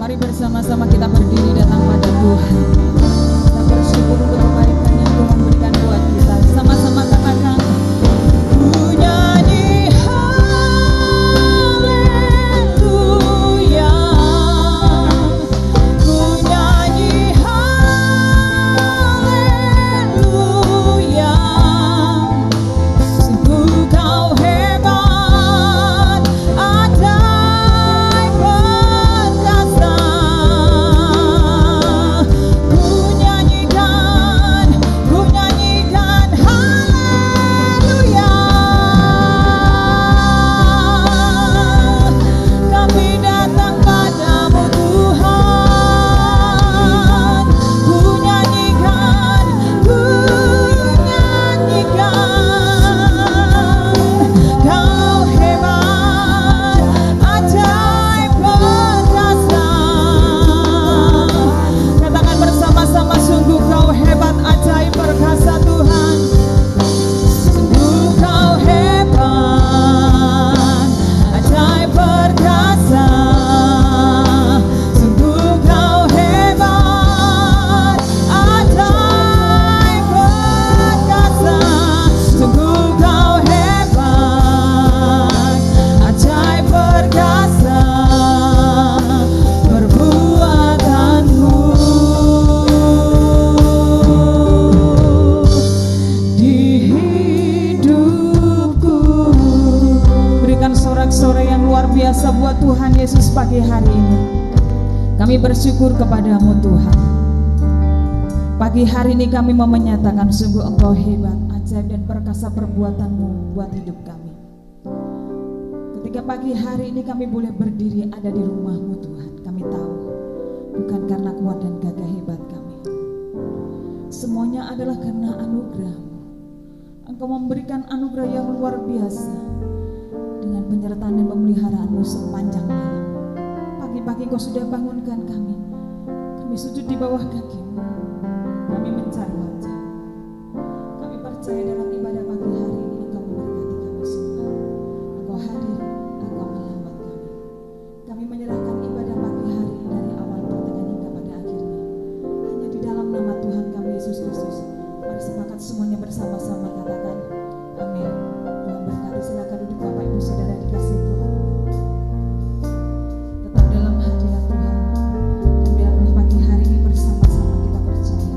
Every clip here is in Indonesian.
Mari bersama-sama kita berdiri datang pada Tuhan. Kita bersyukur untuk kebaikan yang Tuhan berikan buat kita. Sama-sama katakan, ku nyanyi haleluya, ku nyanyi haleluya. Sungguh kau hebat, ajaib perkasa. Ku nyanyikan haleluya. Kami datang padamu Tuhan. Ku nyanyikan kau hebat, ajaib perkasa. Katakan bersama-sama, sungguh kau hebat, ajaib perkasa Tuhan. Sungguh kau hebat, ajaib perkasa. Sungguh kau hebat, ajaib perkasa. Sungguh kau hebat, ajaib perkasa perbuatanmu di hidupku. Berikan sorak-sorai yang luar biasa buat Tuhan Yesus pagi hari ini. Kami bersyukur kepadamu Tuhan. Pagi hari ini kami mau menyatakan sungguh Engkau hebat, ajaib dan perkasa perbuatanmu buat hidup kami. Ketika pagi hari ini kami boleh berdiri ada di rumah-Mu Tuhan, kami tahu bukan karena kuat dan gagah hebat kami. Semuanya adalah karena anugerah-Mu. Engkau memberikan anugerah yang luar biasa dengan penyertaan dan pemeliharaan-Mu sepanjang malam. Pagi-pagi Kau sudah bangunkan kami. Kami sujud di bawah kaki-Mu. Kami mencari wajah. Kami percaya dalam ibadah pagi hari ini Engkau memberkati kami semua. Engkau hadir, Engkau menyambut kami. Kami menyerahkan ibadah pagi hari ini dari awal pertengahan hingga pada akhirnya. Hanya di dalam nama Tuhan kami Yesus Kristus. Mari sepakat semuanya bersama-sama katakan amin. Tuhan berkati, silakan duduk Bapak Ibu Saudara dikasih Tuhan. Tetap dalam hadirat Tuhan. Dan biarlah pagi hari ini bersama-sama kita percaya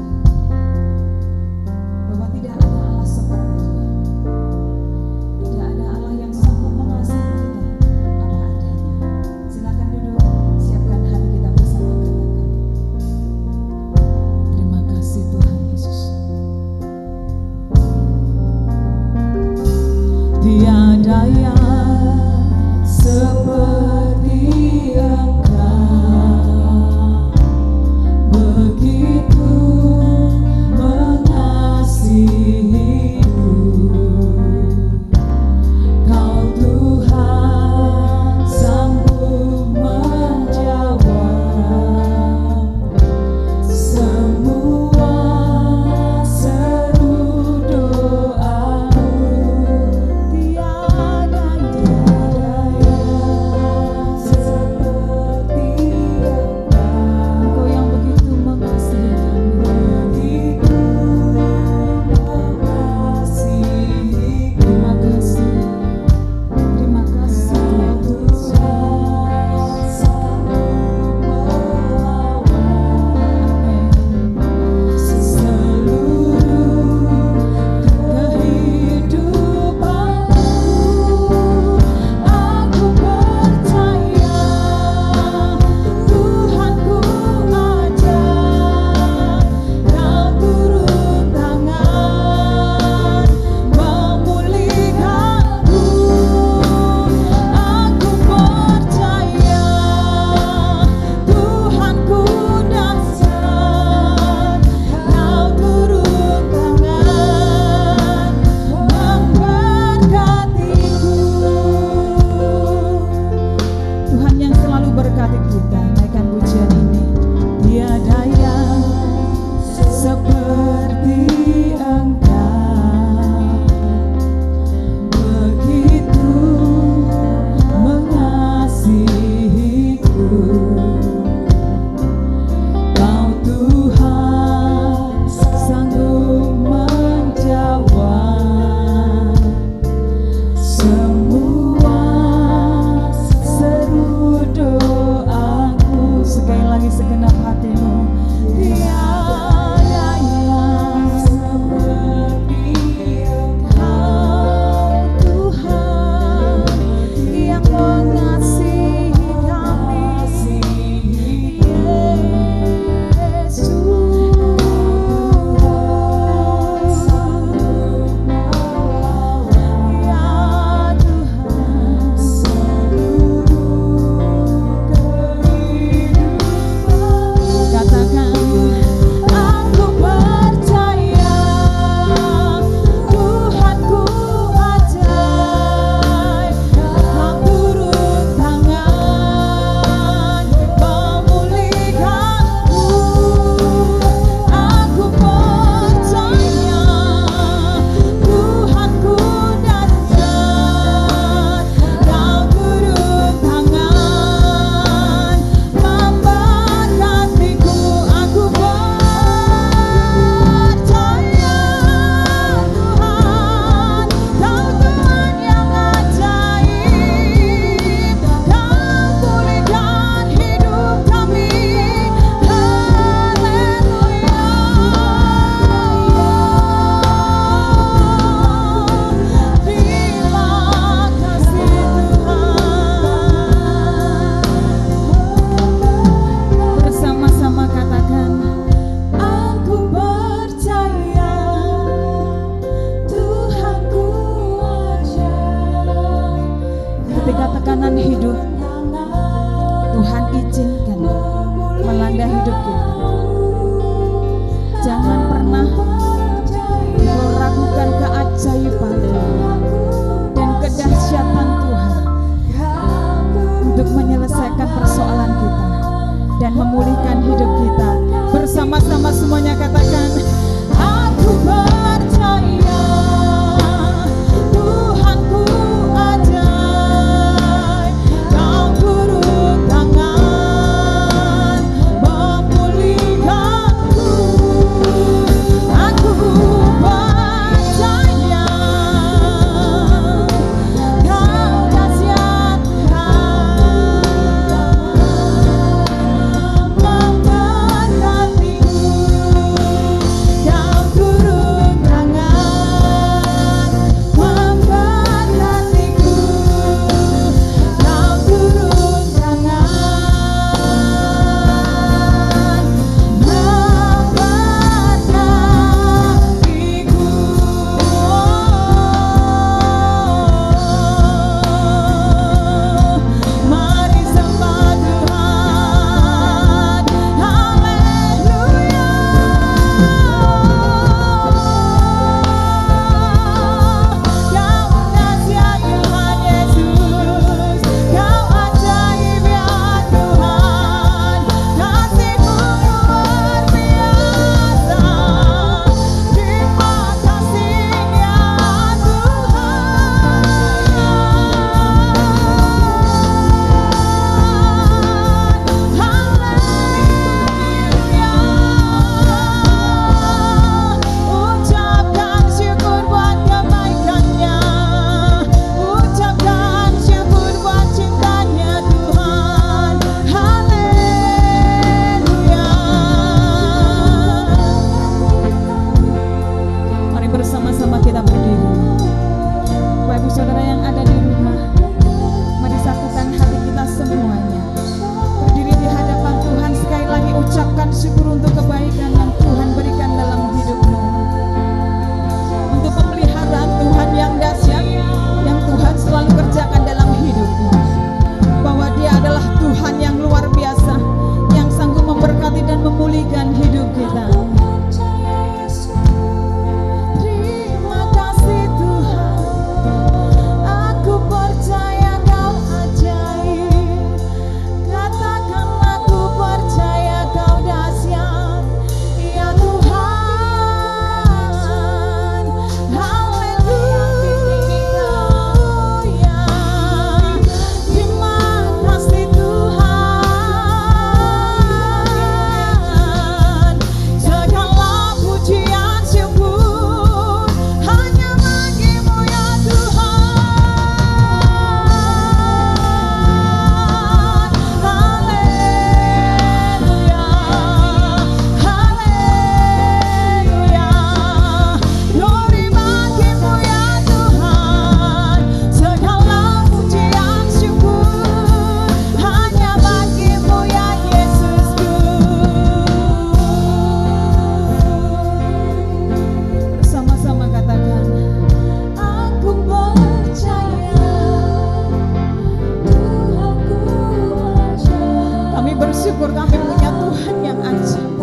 bersyukur kami punya Tuhan yang ajaib.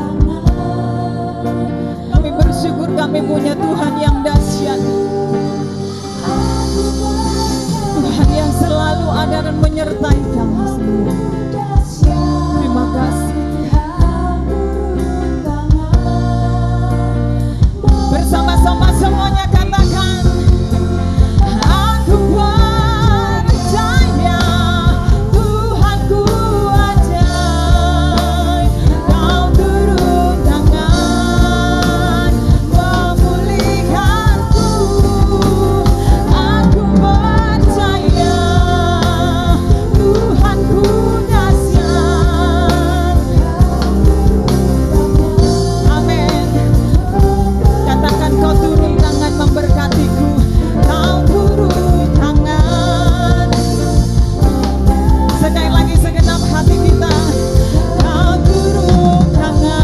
Kami bersyukur kami punya Tuhan yang dahsyat. Tuhan yang selalu ada dan menyertai kami semua. Terima kasih. Bersama-sama semuanya katakan, aku percaya Tuhanku ajaib. Kau turun tangan memulihkanku. Aku percaya Tuhanku dahsyat. Amin. Katakan, kau turun tangan memberkatiku. Kau turun tangan. Sekali lagi segenap hati kita. Kau turun tangan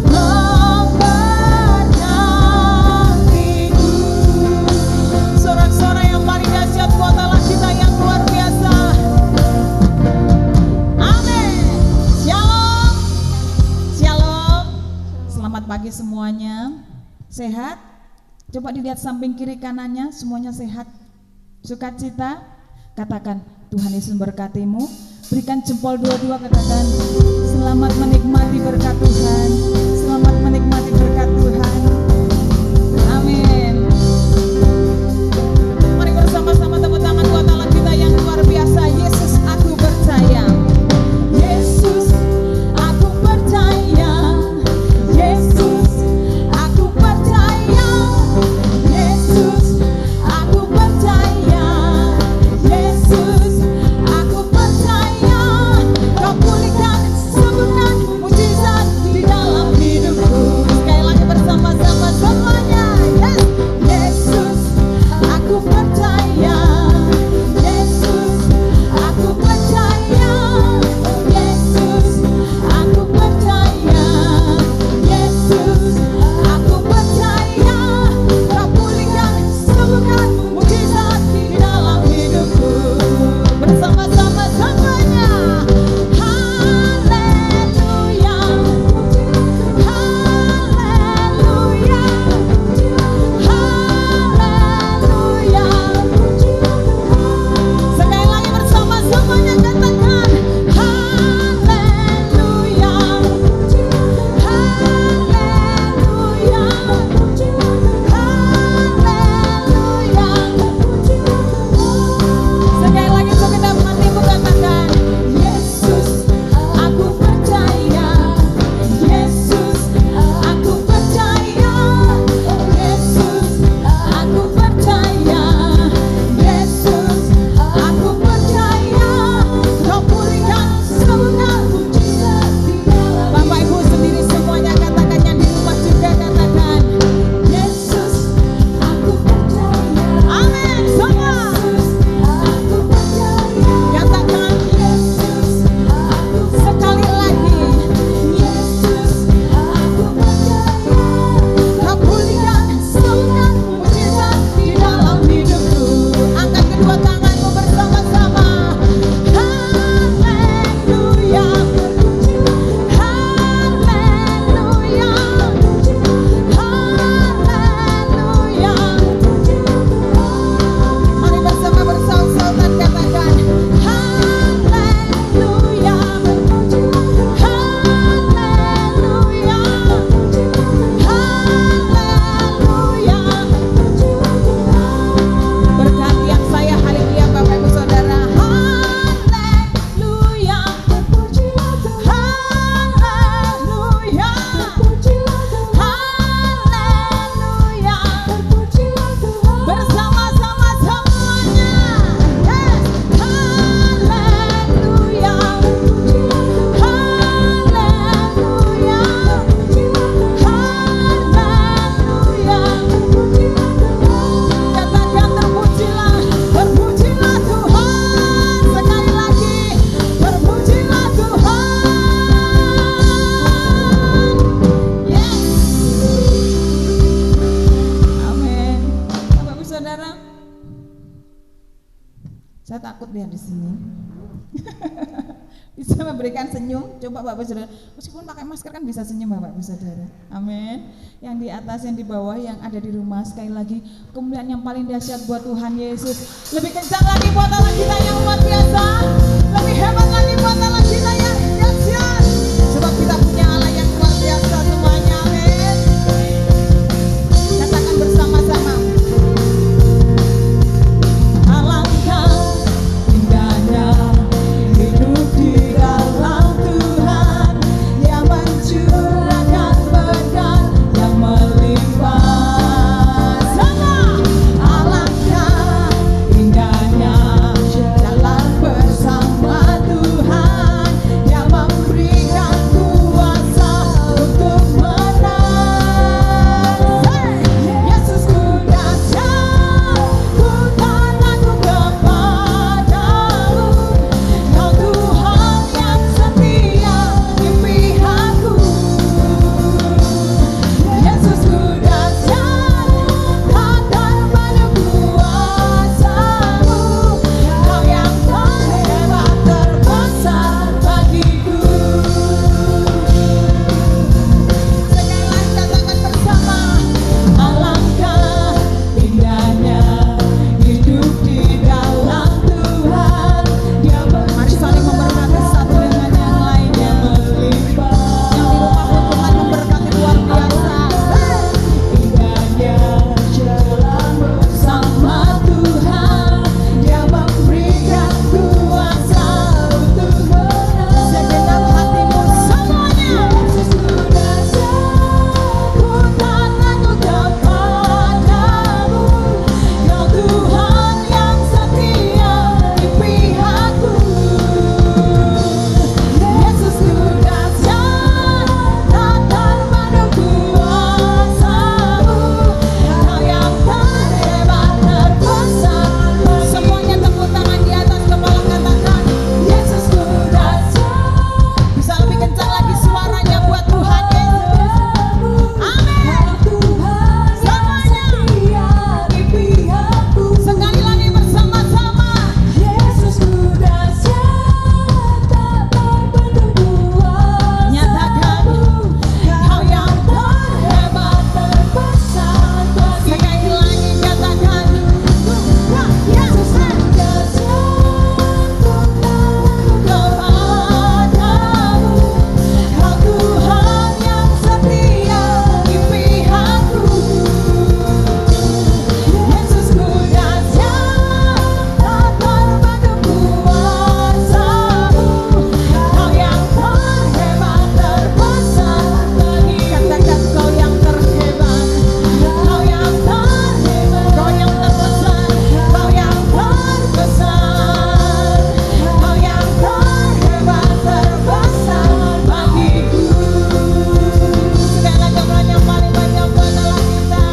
memberkatiku. Sorak-sorai yang paling dahsyat buat Allah kita yang luar biasa. Amin. Shalom. Shalom. Selamat pagi semuanya. Sehat? Coba dilihat samping kiri kanannya, semuanya sehat. Sukacita? Katakan, Tuhan Yesus memberkatimu. Berikan jempol dua-dua, katakan, selamat menikmati berkat Tuhan. Selamat menikmati berkat Tuhan. Amin. Mari bersama-sama tepuk tangan buat Allah kita yang luar biasa. Yesus, aku percaya. Yesus, aku percaya. Yesus, aku percaya. Yesus, aku percaya. Yesus, aku percaya. Kau pulihkan, sembuhkan, mujizat di dalam hidupku. Sekali lagi bersama-sama semuanya. Yes. Yesus, aku percaya. Yesus, aku percaya. Yesus, aku percaya. Yesus, aku percaya. Kau pulihkan, sembuhkan, mujizat di dalam hidupku. Bersama-sama semuanya. Haleluya. Haleluya. Haleluya. Sekali lagi bersama semuanya katakan, haleluya. Haleluya. Haleluya. Sekali lagi segenap hatimu katakan, Yesus, aku percaya. Yesus, aku percaya. Yesus, aku percaya. Yesus, aku percaya. Kau pulihkan, sembuhkan, mujizat di dalam. Bapak Ibu sendiri semuanya katakan, yang di rumah juga katakan, Yesus, aku percaya. Amin. Semua aku percaya. Katakan, Yesus, aku sekali lagi. Yesus, aku percaya. Kau pulihkan, sembuhkan, mujizat di dalam hidupku. Angkat kedua tanganmu bersama-sama. Haleluya. Haleluya. Haleluya. Mari bersama bersaut-saut dan katakan, haleluya. Haleluya. Haleluya. Berkati yang saya, haleluya Bapak Ibu Saudara. Haleluya. Haleluya. Haleluya. Bersama-sama semuanya. Yes. Haleluya. Haleluya. Haleluya. Katakan, terpujilah, terpujilah Tuhan. Sekali lagi, terpujilah Tuhan. Yes. Amin. Bapak Ibu Saudara, saya takut lihat di sini. bisa memberikan senyum. Coba Bapak Saudara, meskipun pakai masker kan bisa senyum Bapak Saudara. Amin. Yang di atas, yang di bawah, yang ada di rumah, sekali lagi kemuliaan yang paling dahsyat buat Tuhan Yesus. Lebih kencang lagi buat Allah kita yang luar biasa, lebih hebat lagi buat Allah kita yang dahsyat. Sebab kita punya Allah yang luar biasa semuanya. Amin. Katakan bersama-sama. Alangkah indahnya hidup di dalam Tuhan yang mencurahkan berkat yang melimpah. Sama. Alangkah indahnya jalan bersama Tuhan yang memberikan kuasa untuk menang. Yesus ku dahsyat, ku tak takut kepadamu. Kau Tuhan yang setia di pihakku. Yesus ku dahsyat, takkan pada kuasamu. Kau yang terhebat terbesar bagiku. Sekali lagi katakan bersama. Alangkah indahnya hidup di dalam Tuhan. Mari saling memberkati satu dengan yang lainnya. Yang di rumah pun Tuhan memberkati luar biasa. Indahnya jalan bersama Tuhan yang memberikan kuasa untuk menang. Segenap hatimu semuanya. Yesus ku dahsyat, ku tak takut kepadamu. Kau Tuhan yang setia di pihakku. Yesus ku dahsyat, takkan pada kuasamu. Kau yang terhebat terbesar. Semuanya tepuk tangan di atas kepala, katakan Yesus ku dahsyat. Bisa lebih kencang lagi suaranya buat Tuhan Yesus. Amin. Semuanya di pihakku. Sekali lagi bersama-sama. Yesus ku dahsyat, takkan pada kuasamu. Nyatakan Kau yang terhebat terbesar. Sekali lagi katakan Yesus ku dahsyat, ku tak takut kepadamu. Kau Tuhan yang setia di pihakku. Yesus ku dahsyat, takkan pada kuasamu. Kau yang terhebat terbesar bagi. Katakan Kau yang terhebat, Kau yang terhebat, Kau yang terbesar, Kau yang terbesar, Kau yang terhebat terbesar bagiku. Segala jumlah yang paling banyak buat Allah kita.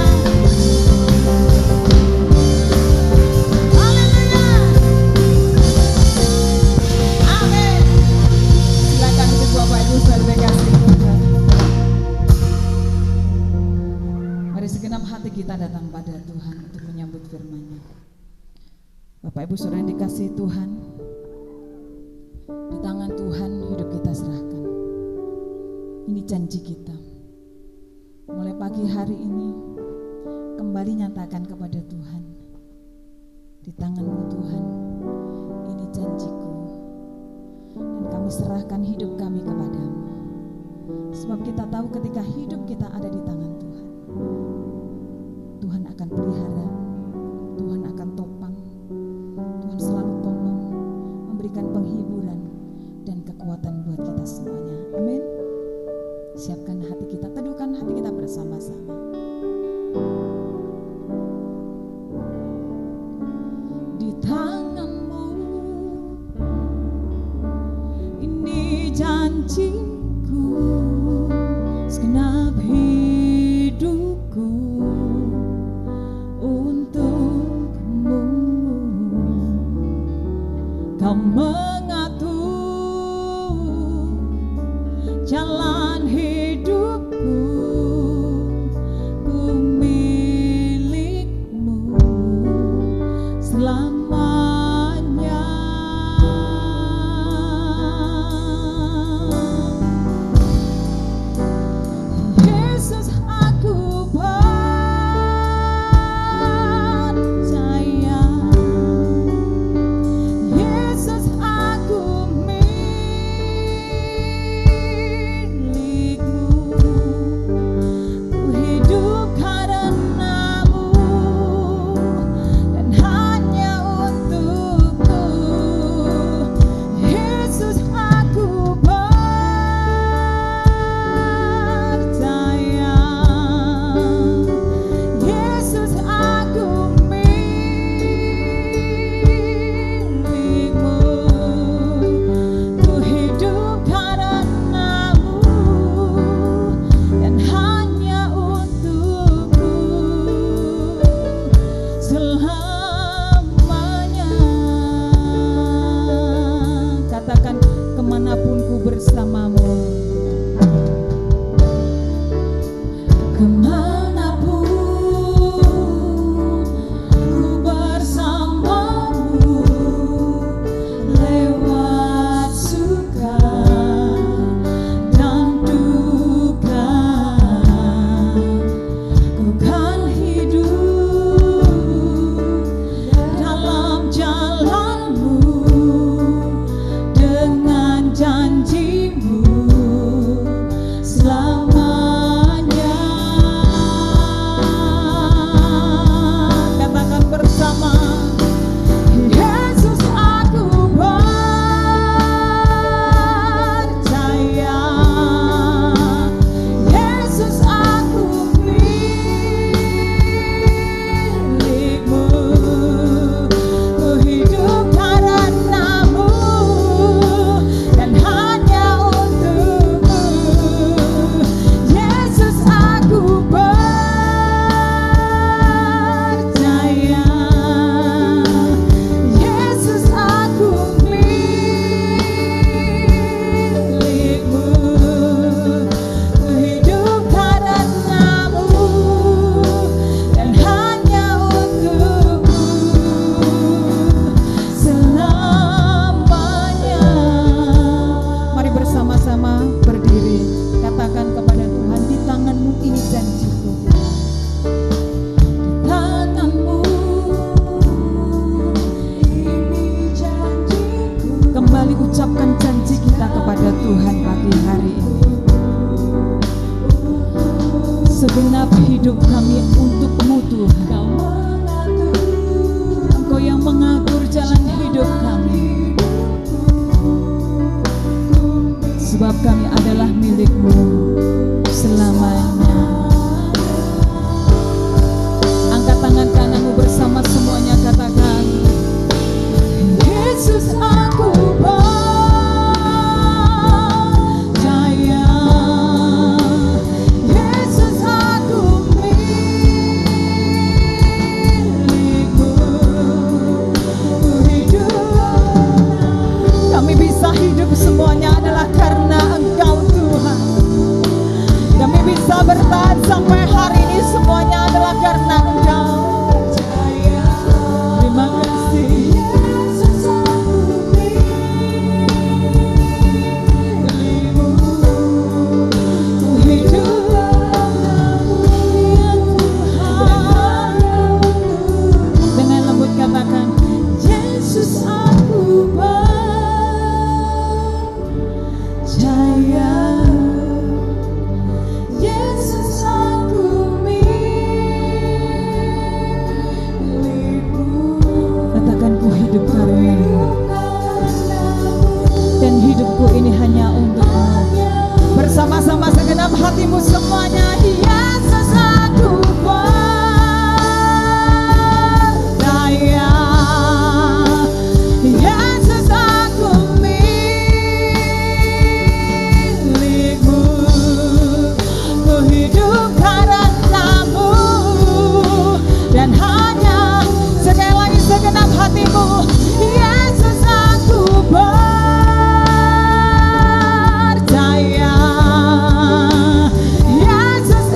Haleluya. Amin. Silakan untuk Bapak Ibu saudara kasih Tuhan. Mari segenap hati kita datang pada Tuhan untuk menyambut firman-Nya. Bapak Ibu saudara yang dikasihi Tuhan, di tangan Tuhan hidup kita serahkan. Ini janji kita. Mulai pagi hari ini kembali nyatakan kepada Tuhan, di tangan-Mu Tuhan, ini janjiku, dan kami serahkan hidup kami kepadamu. Sebab kita tahu ketika hidup kita ada di tangan Tuhan, Tuhan akan pelihara, Tuhan akan topang, Tuhan selalu tolong, memberikan penghiburan dan kekuatan buat kita semuanya. Amin. Siapkan hati kita, teduhkan hati kita bersama-sama. Di tangan-Mu ini janjiku, segenap hidupku untuk-Mu. Kau mengatur jalan hidupku, ku milik-Mu selamanya. bersamamu. Kemanapun ku bersamamu, lewat suka dan duka, ku kan hidup dalam jalanmu dengan janjimu selamanya. Katakan bersama, Yesus aku percaya, Yesus aku milikmu, ku hidup karenamu dan hanya untukmu. Yesus aku percaya, Yesus aku milikmu, ku hidup karenamu dan hanya untukmu selamanya. Mari bersama-sama berdiri, katakan kepada Tuhan, di tanganmu ini janjiku, di tanganmu ini janjiku. Kembali ucapkan janji kita kepada Tuhan pagi hari ini. Segenap hidup kami untukmu Tuhan, Engkau yang mengatur jalan hidup kami, sebab kami adalah milik-Mu selamanya. Angkat tangan kananmu bersama semuanya, katakan, Yesus aku percaya, Yesus aku milikmu, ku hidup. Kami bisa hidup semuanya adalah karena Engkau Tuhan. Kami bisa bertahan sampai hari ini semuanya adalah karena Engkau. Terima kasih. Yesus aku milikmu, ku hidup ya Tuhan. Dengan lembut katakan, Yesus aku percaya, Yesus aku milikmu. Katakan, ku hidup karenamu dan hidupku ini hanya untukmu. Bersama-sama segenap hatimu semuanya, Yesus aku percaya, Yesus aku milikmu, ku hidup karenamu dan hanya, sekali lagi segenap hatimu, Yesus aku percaya, Yesus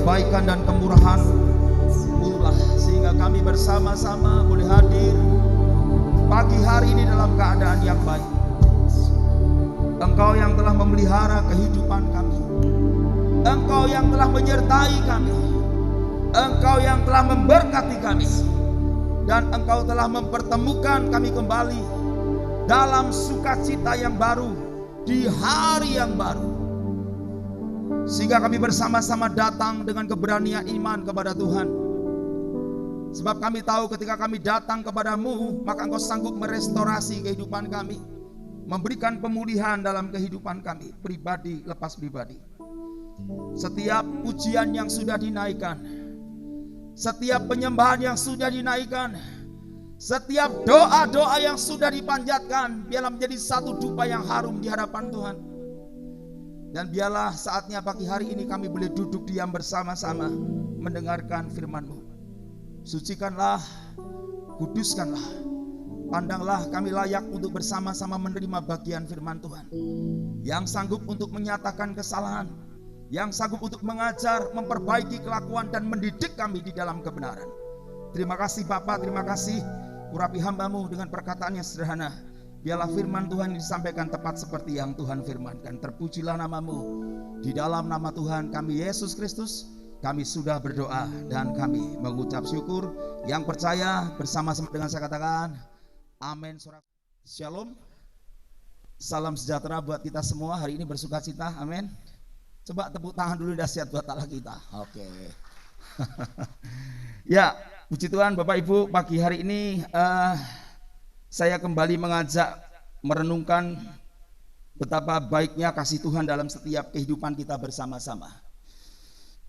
kebaikan dan kemurahan-Mu lah, sehingga kami bersama-sama boleh hadir pagi hari ini dalam keadaan yang baik. Engkau yang telah memelihara kehidupan kami, Engkau yang telah menyertai kami, Engkau yang telah memberkati kami, dan Engkau telah mempertemukan kami kembali dalam sukacita yang baru, di hari yang baru, sehingga kami bersama-sama datang dengan keberanian iman kepada Tuhan. Sebab kami tahu ketika kami datang kepadamu, maka Engkau sanggup merestorasi kehidupan kami, memberikan pemulihan dalam kehidupan kami, pribadi lepas pribadi. Setiap pujian yang sudah dinaikkan, setiap penyembahan yang sudah dinaikkan, setiap doa-doa yang sudah dipanjatkan, biarlah menjadi satu dupa yang harum di hadapan Tuhan. Dan biarlah saatnya pagi hari ini kami boleh duduk diam bersama-sama mendengarkan firman-Mu. Sucikanlah, kuduskanlah, pandanglah kami layak untuk bersama-sama menerima bagian firman Tuhan, yang sanggup untuk menyatakan kesalahan, yang sanggup untuk mengajar, memperbaiki kelakuan, dan mendidik kami di dalam kebenaran. Terima kasih Bapa, terima kasih. Urapi hamba-Mu dengan perkataan yang sederhana. Biarlah firman Tuhan disampaikan tepat seperti yang Tuhan firmankan. Terpujilah nama-Mu. Di dalam nama Tuhan kami Yesus Kristus, kami sudah berdoa dan kami mengucap syukur. Yang percaya bersama-sama dengan saya katakan amin. Shalom. Salam sejahtera buat kita semua. Hari ini bersuka cita, amin. Coba tepuk tangan dulu dahsyat buat Allah kita. Oke. Ya, puji Tuhan Bapak Ibu, pagi hari ini saya kembali mengajak merenungkan betapa baiknya kasih Tuhan dalam setiap kehidupan kita bersama-sama.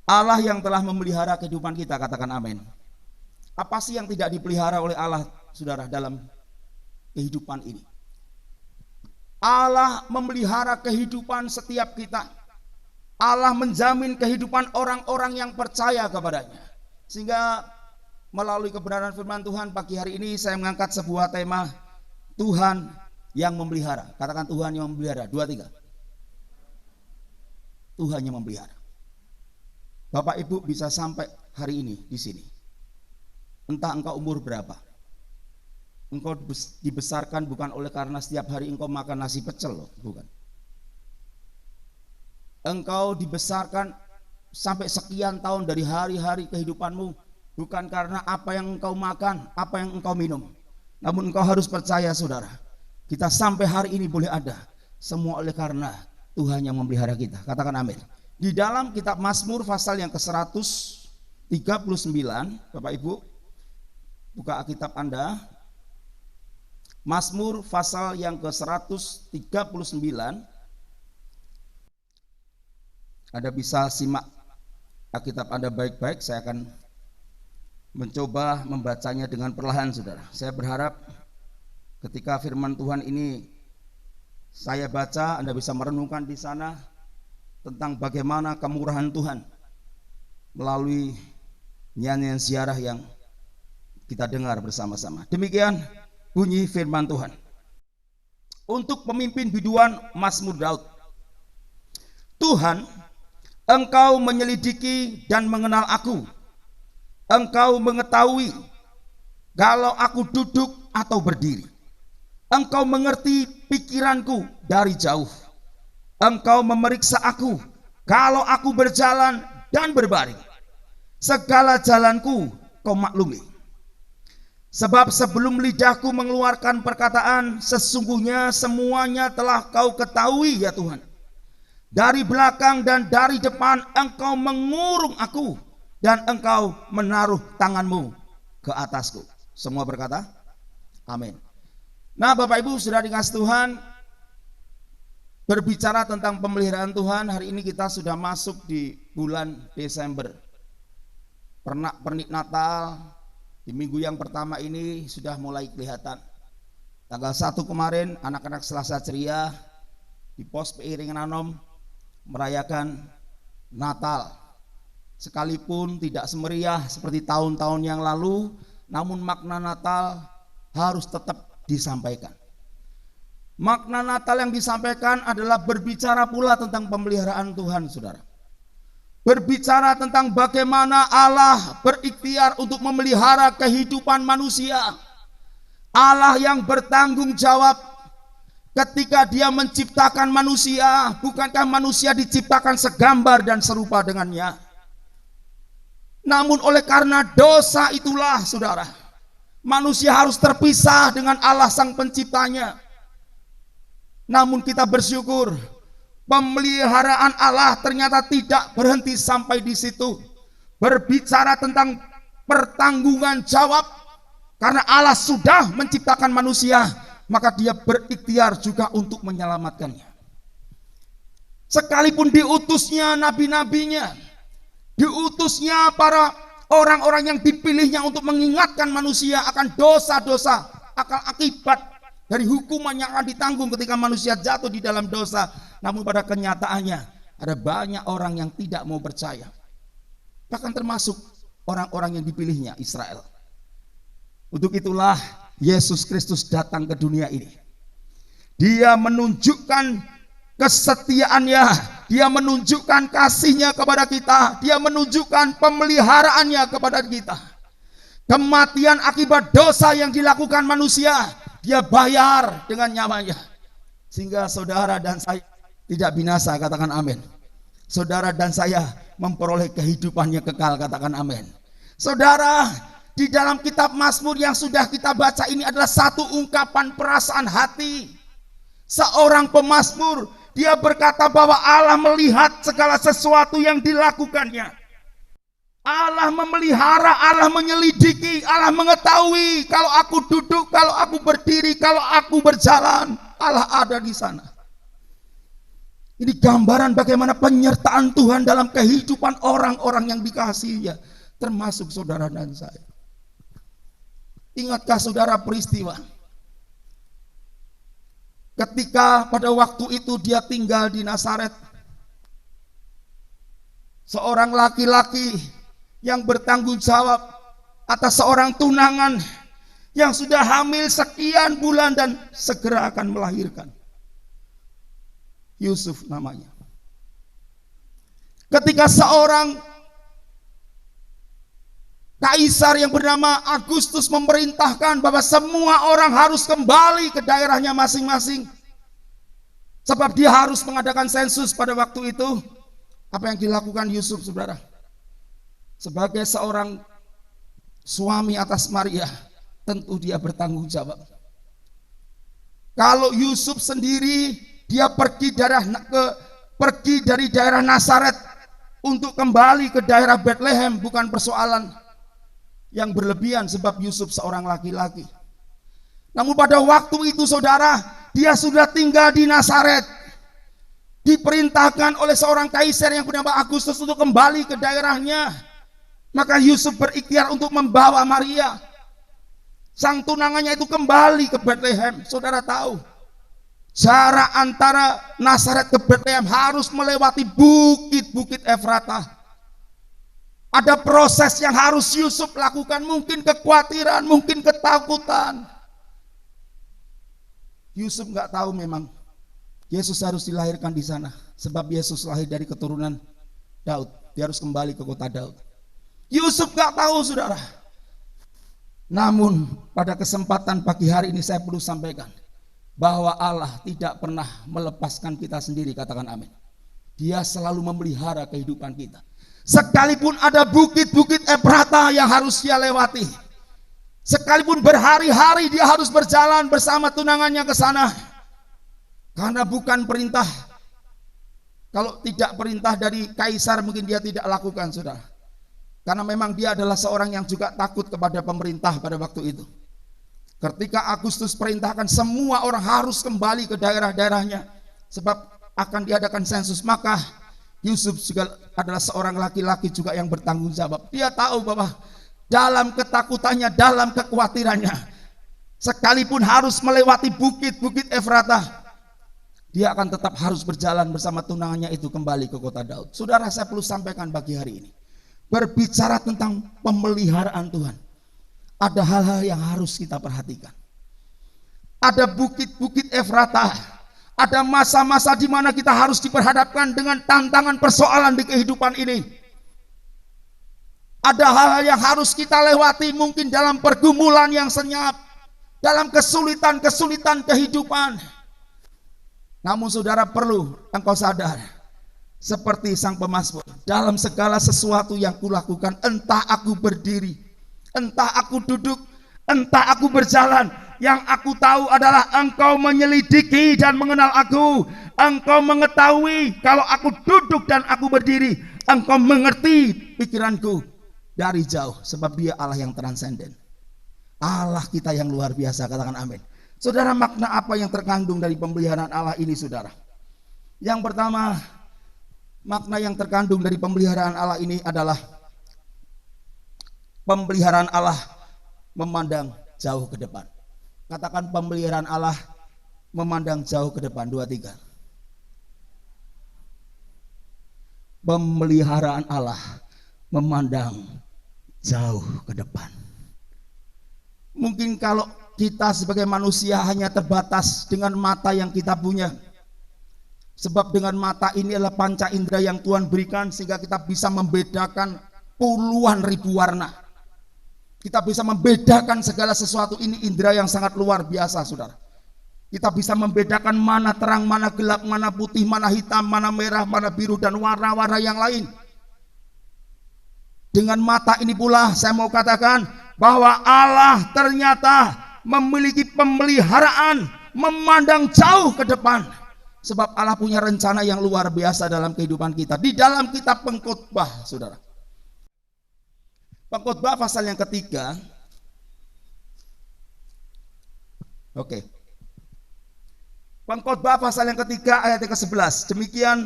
Allah yang telah memelihara kehidupan kita, katakan amin. Apa sih yang tidak dipelihara oleh Allah, saudara, dalam kehidupan ini? Allah memelihara kehidupan setiap kita. Allah menjamin kehidupan orang-orang yang percaya kepadanya. Sehingga melalui kebenaran firman Tuhan pagi hari ini saya mengangkat sebuah tema, Tuhan yang memelihara. Katakan Tuhan yang memelihara. 2, 3. Tuhan yang memelihara. Bapak Ibu bisa sampai hari ini di sini. Entah engkau umur berapa. Engkau dibesarkan bukan oleh karena setiap hari engkau makan nasi pecel loh, bukan. Engkau dibesarkan sampai sekian tahun dari hari-hari kehidupanmu bukan karena apa yang engkau makan, apa yang engkau minum. Namun engkau harus percaya saudara, kita sampai hari ini boleh ada semua oleh karena Tuhan yang memelihara kita. Katakan amin. Di dalam kitab Mazmur pasal yang ke-139, Bapak Ibu buka Alkitab Anda. Mazmur pasal yang ke-139. Anda bisa simak Alkitab Anda baik-baik. Saya akan mencoba membacanya dengan perlahan, saudara. Saya berharap ketika firman Tuhan ini saya baca, Anda bisa merenungkan di sana tentang bagaimana kemurahan Tuhan melalui nyanyian ziarah yang kita dengar bersama-sama. Demikian bunyi firman Tuhan. Untuk pemimpin biduan Mazmur Daud. Tuhan, Engkau menyelidiki dan mengenal aku. Engkau mengetahui kalau aku duduk atau berdiri. Engkau mengerti pikiranku dari jauh. Engkau memeriksa aku kalau aku berjalan dan berbaring. Segala jalanku Kau maklumi. Sebab sebelum lidahku mengeluarkan perkataan, sesungguhnya semuanya telah Kau ketahui ya Tuhan. Dari belakang dan dari depan Engkau mengurung aku, dan Engkau menaruh tangan-Mu ke atasku. Semua berkata amin. Nah Bapak Ibu sudah dikasih Tuhan, berbicara tentang pemeliharaan Tuhan. Hari ini kita sudah masuk di bulan Desember. Pernak-pernik Natal di minggu yang pertama ini sudah mulai kelihatan. Tanggal 1 kemarin anak-anak Selasa Ceria di pos PI Ringenanom merayakan Natal. Sekalipun tidak semeriah seperti tahun-tahun yang lalu, namun makna Natal harus tetap disampaikan. Makna Natal yang disampaikan adalah berbicara pula tentang pemeliharaan Tuhan, saudara. berbicara tentang bagaimana Allah berikhtiar untuk memelihara kehidupan manusia. Allah yang bertanggung jawab ketika Dia menciptakan manusia. Bukankah manusia diciptakan segambar dan serupa dengannya? Namun oleh karena dosa itulah, saudara, manusia harus terpisah dengan Allah sang penciptanya. Namun kita bersyukur, pemeliharaan Allah ternyata tidak berhenti sampai di situ. Berbicara tentang pertanggungan jawab, karena Allah sudah menciptakan manusia, maka Dia berikhtiar juga untuk menyelamatkannya. Sekalipun diutusnya nabi-nabinya, diutusnya para orang-orang yang dipilihnya untuk mengingatkan manusia akan dosa-dosa, akan akibat dari hukuman yang akan ditanggung ketika manusia jatuh di dalam dosa. Namun pada kenyataannya ada banyak orang yang tidak mau percaya, bahkan termasuk orang-orang yang dipilihnya, Israel. Untuk itulah Yesus Kristus datang ke dunia ini. Dia menunjukkan kesetiaannya, Dia menunjukkan kasihnya kepada kita, Dia menunjukkan pemeliharaannya kepada kita. Kematian akibat dosa yang dilakukan manusia, Dia bayar dengan nyawanya, sehingga saudara dan saya tidak binasa, katakan amin. Saudara dan saya memperoleh kehidupannya kekal, katakan amin. Saudara, di dalam kitab Mazmur yang sudah kita baca ini adalah satu ungkapan perasaan hati seorang pemazmur. Dia berkata bahwa Allah melihat segala sesuatu yang dilakukannya. Allah memelihara, Allah menyelidiki, Allah mengetahui kalau aku duduk, kalau aku berdiri, kalau aku berjalan, Allah ada di sana. Ini gambaran bagaimana penyertaan Tuhan dalam kehidupan orang-orang yang dikasihinya, termasuk saudara dan saya. Ingatkah saudara peristiwa ketika pada waktu itu Dia tinggal di Nazaret? Seorang laki-laki yang bertanggung jawab atas seorang tunangan yang sudah hamil sekian bulan dan segera akan melahirkan. Yusuf namanya. Ketika seorang kaisar yang bernama Agustus memerintahkan bahwa semua orang harus kembali ke daerahnya masing-masing, sebab dia harus mengadakan sensus pada waktu itu. Apa yang dilakukan Yusuf, saudara? Sebagai seorang suami atas Maria, tentu dia bertanggung jawab. Kalau Yusuf sendiri, dia pergi dari daerah Nazaret untuk kembali ke daerah Bethlehem, bukan persoalan yang berlebihan, sebab Yusuf seorang laki-laki. Namun pada waktu itu, saudara, dia sudah tinggal di Nazaret, diperintahkan oleh seorang kaisar yang bernama Agustus untuk kembali ke daerahnya. Maka Yusuf berikhtiar untuk membawa Maria, sang tunangannya, itu kembali ke Bethlehem. Saudara tahu, jarak antara Nazaret ke Bethlehem harus melewati bukit-bukit Efratah. Ada proses yang harus Yusuf lakukan, mungkin kekhawatiran, mungkin ketakutan. Yusuf nggak tahu memang Yesus harus dilahirkan di sana, sebab Yesus lahir dari keturunan Daud. Dia harus kembali ke kota Daud. Yusuf nggak tahu, saudara. Namun pada kesempatan pagi hari ini saya perlu sampaikan bahwa Allah tidak pernah melepaskan kita sendiri, katakan amin. Dia selalu memelihara kehidupan kita. Sekalipun ada bukit-bukit Efratah yang harus dia lewati, sekalipun berhari-hari dia harus berjalan bersama tunangannya ke sana, karena bukan perintah. Kalau tidak perintah dari kaisar mungkin dia tidak lakukan, saudara. Karena memang dia adalah seorang yang juga takut kepada pemerintah pada waktu itu. Ketika Agustus perintahkan semua orang harus kembali ke daerah-daerahnya, sebab akan diadakan sensus, maka Yusuf juga adalah seorang laki-laki juga yang bertanggung jawab. Dia tahu bahwa dalam ketakutannya, dalam kekhawatirannya, sekalipun harus melewati bukit-bukit Efratah, dia akan tetap harus berjalan bersama tunangannya itu kembali ke kota Daud. Saudara, saya perlu sampaikan pagi hari ini, berbicara tentang pemeliharaan Tuhan, ada hal-hal yang harus kita perhatikan. Ada bukit-bukit Efratah, ada masa-masa di mana kita harus diperhadapkan dengan tantangan persoalan di kehidupan ini. Ada hal-hal yang harus kita lewati mungkin dalam pergumulan yang senyap, dalam kesulitan-kesulitan kehidupan. Namun saudara perlu engkau sadar, seperti sang pemazmur, dalam segala sesuatu yang kulakukan, entah aku berdiri, entah aku duduk, entah aku berjalan, yang aku tahu adalah engkau menyelidiki dan mengenal aku. Engkau mengetahui kalau aku duduk dan aku berdiri. Engkau mengerti pikiranku dari jauh, sebab Dia Allah yang transenden. Allah kita yang luar biasa, katakan amin. Saudara, makna apa yang terkandung dari pemeliharaan Allah ini, saudara? Yang pertama, makna yang terkandung dari pemeliharaan Allah ini adalah pemeliharaan Allah memandang jauh ke depan. Katakan, pemeliharaan Allah memandang jauh ke depan. 2, 3. Pemeliharaan Allah memandang jauh ke depan. Mungkin kalau kita sebagai manusia hanya terbatas dengan mata yang kita punya. Sebab dengan mata ini adalah panca indera yang Tuhan berikan, sehingga kita bisa membedakan puluhan ribu warna. Kita bisa membedakan segala sesuatu. Ini indera yang sangat luar biasa, saudara. Kita bisa membedakan mana terang, mana gelap, mana putih, mana hitam, mana merah, mana biru, dan warna-warna yang lain. Dengan mata ini pula saya mau katakan bahwa Allah ternyata memiliki pemeliharaan memandang jauh ke depan. Sebab Allah punya rencana yang luar biasa dalam kehidupan kita. Di dalam kitab Pengkhotbah, saudara, Pengkhotbah pasal yang ketiga. Oke. Pengkhotbah pasal yang ketiga ayat yang ke-11. Demikian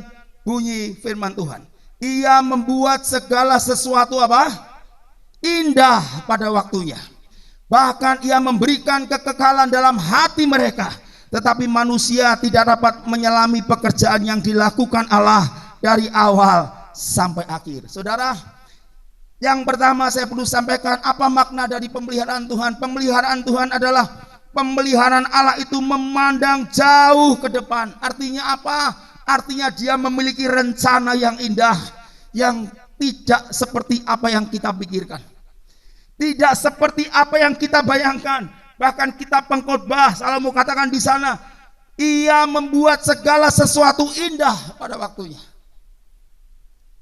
bunyi firman Tuhan. Ia membuat segala sesuatu apa? Indah pada waktunya. Bahkan Ia memberikan kekekalan dalam hati mereka. Tetapi manusia tidak dapat menyelami pekerjaan yang dilakukan Allah dari awal sampai akhir. Saudara, yang pertama saya perlu sampaikan, apa makna dari pemeliharaan Tuhan? Pemeliharaan Tuhan adalah pemeliharaan Allah itu memandang jauh ke depan. Artinya apa? Artinya Dia memiliki rencana yang indah, yang tidak seperti apa yang kita pikirkan, tidak seperti apa yang kita bayangkan. Bahkan kitab Pengkhotbah, Salomo katakan di sana, Ia membuat segala sesuatu indah pada waktunya.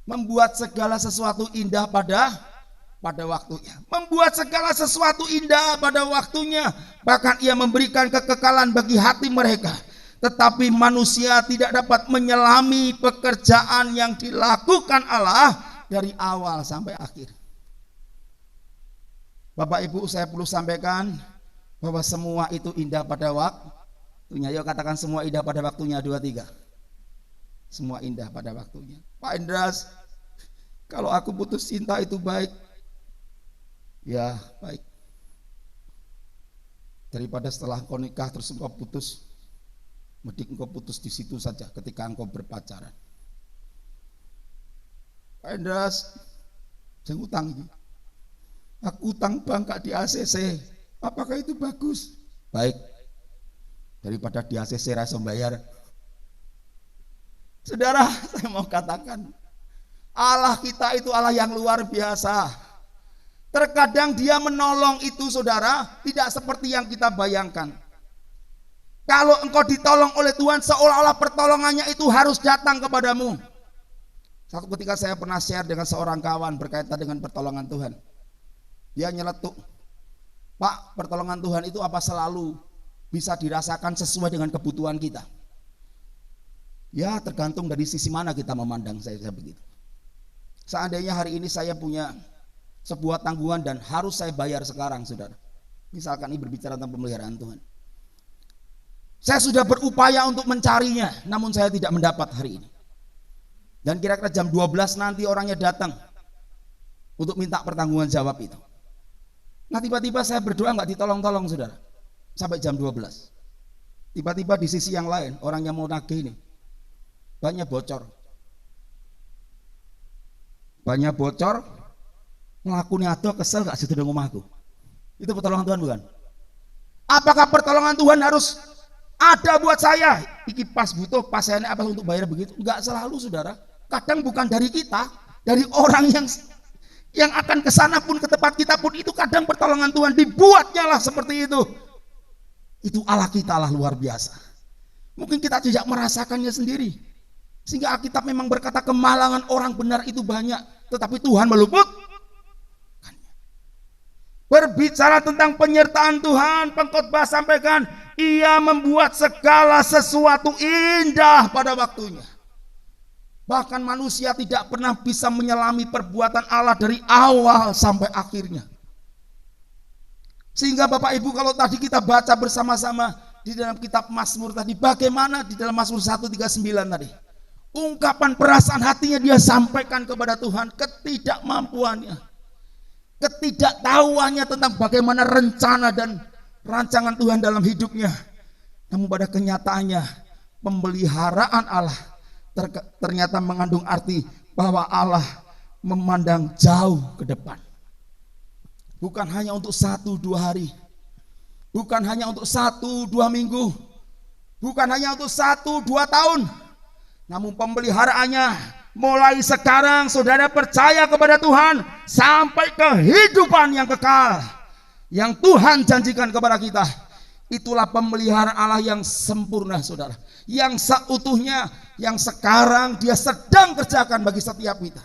Membuat segala sesuatu indah pada waktunya. Membuat segala sesuatu indah pada waktunya. Bahkan Ia memberikan kekekalan bagi hati mereka. Tetapi manusia tidak dapat menyelami pekerjaan yang dilakukan Allah dari awal sampai akhir. Bapak Ibu, saya perlu sampaikan bahwa semua itu indah pada waktunya. Yuk katakan, semua indah pada waktunya. 2, 3. Semua indah pada waktunya. Pak Indras, kalau aku putus cinta itu baik? Ya, baik. Daripada setelah engkau nikah terus engkau putus, mending engkau putus di situ saja ketika engkau berpacaran. Pak Indras, jangan utang ini. Aku utang bangka di ACC. Apakah itu bagus? Baik. Daripada di ACC rasa bayar. Saudara, saya mau katakan, Allah kita itu Allah yang luar biasa. Terkadang Dia menolong itu, saudara, tidak seperti yang kita bayangkan. Kalau engkau ditolong oleh Tuhan, seolah-olah pertolongannya itu harus datang kepadamu. Satu ketika saya pernah share dengan seorang kawan berkaitan dengan pertolongan Tuhan. Dia nyeletuk, Pak, pertolongan Tuhan itu apa selalu bisa dirasakan sesuai dengan kebutuhan kita? Ya, tergantung dari sisi mana kita memandang, saya begitu. Seandainya hari ini saya punya sebuah tanggungan dan harus saya bayar sekarang, saudara. Misalkan ini berbicara tentang pemeliharaan Tuhan. Saya sudah berupaya untuk mencarinya, namun saya tidak mendapat hari ini. Dan kira-kira jam 12 nanti orangnya datang untuk minta pertanggungan jawab itu. Nah, tiba-tiba saya berdoa nggak ditolong-tolong, saudara, sampai jam 12. Tiba-tiba di sisi yang lain orang yang mau nagih ini banyak bocor, ngelakuin ado kesel gak situ dengan rumahku. Itu pertolongan Tuhan bukan? Apakah pertolongan Tuhan harus ada buat saya? Iki pas butuh, pas saya apa untuk bayar begitu? Enggak selalu, saudara. Kadang bukan dari kita, dari orang Yang akan ke sana pun, ke tempat kita pun, itu kadang pertolongan Tuhan. Dibuatnya lah seperti itu. Itu Allah kita lah luar biasa. Mungkin kita tidak merasakannya sendiri. Sehingga Alkitab memang berkata kemalangan orang benar itu banyak, tetapi Tuhan meluputkannya. Berbicara tentang penyertaan Tuhan, pengkhotbah sampaikan, Ia membuat segala sesuatu indah pada waktunya. Bahkan manusia tidak pernah bisa menyelami perbuatan Allah dari awal sampai akhirnya. Sehingga Bapak Ibu, kalau tadi kita baca bersama-sama di dalam kitab Mazmur tadi, bagaimana di dalam Mazmur 139 tadi, ungkapan perasaan hatinya dia sampaikan kepada Tuhan, ketidakmampuannya, ketidaktahuannya tentang bagaimana rencana dan rancangan Tuhan dalam hidupnya. Namun pada kenyataannya, pemeliharaan Allah ternyata mengandung arti bahwa Allah memandang jauh ke depan. Bukan hanya untuk 1-2 hari, bukan hanya untuk 1-2 minggu, bukan hanya untuk 1-2 tahun, namun pemeliharaannya mulai sekarang saudara percaya kepada Tuhan sampai kehidupan yang kekal yang Tuhan janjikan kepada kita. Itulah pemeliharaan Allah yang sempurna saudara, yang seutuhnya, yang sekarang dia sedang kerjakan bagi setiap kita.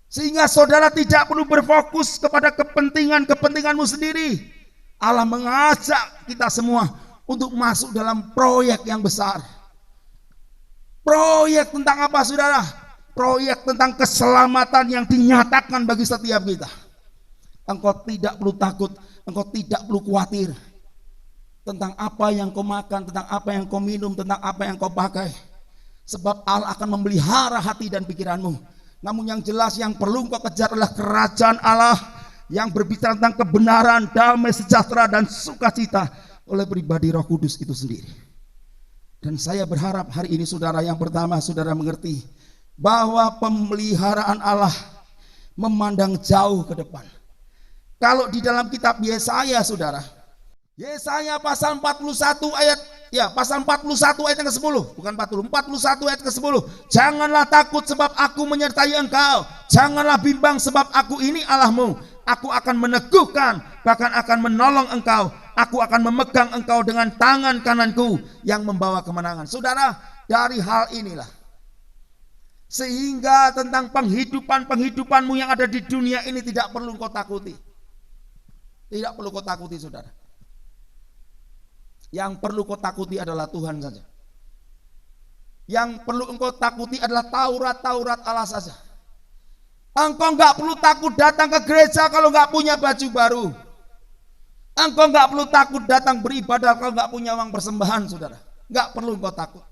Sehingga saudara tidak perlu berfokus kepada kepentinganmu sendiri. Allah mengajak kita semua untuk masuk dalam proyek yang besar. Proyek tentang apa saudara? Proyek tentang keselamatan yang dinyatakan bagi setiap kita. Engkau tidak perlu takut, engkau tidak perlu khawatir tentang apa yang kau makan, tentang apa yang kau minum, tentang apa yang kau pakai. Sebab Allah akan memelihara hati dan pikiranmu. Namun yang jelas yang perlu engkau kejar adalah kerajaan Allah yang berbicara tentang kebenaran, damai, sejahtera, dan sukacita oleh pribadi Roh Kudus itu sendiri. Dan saya berharap hari ini saudara, yang pertama saudara mengerti bahwa pemeliharaan Allah memandang jauh ke depan. Kalau di dalam kitab Yesaya saudara, Yesaya pasal 41 ayat, ya pasal 41 ayat yang ke-10, bukan 40, 41 ayat ke-10. Janganlah takut sebab aku menyertai engkau, janganlah bimbang sebab aku ini Allahmu. Aku akan meneguhkan, bahkan akan menolong engkau. Aku akan memegang engkau dengan tangan kananku yang membawa kemenangan. Saudara, dari hal inilah sehingga tentang penghidupanmu yang ada di dunia ini tidak perlu kau takuti. Tidak perlu kau takuti saudara. Yang perlu kau takuti adalah Tuhan saja. Yang perlu engkau takuti adalah Taurat Allah saja. Engkau nggak perlu takut datang ke gereja kalau nggak punya baju baru. Engkau nggak perlu takut datang beribadah kalau nggak punya uang persembahan saudara. Nggak perlu engkau takut.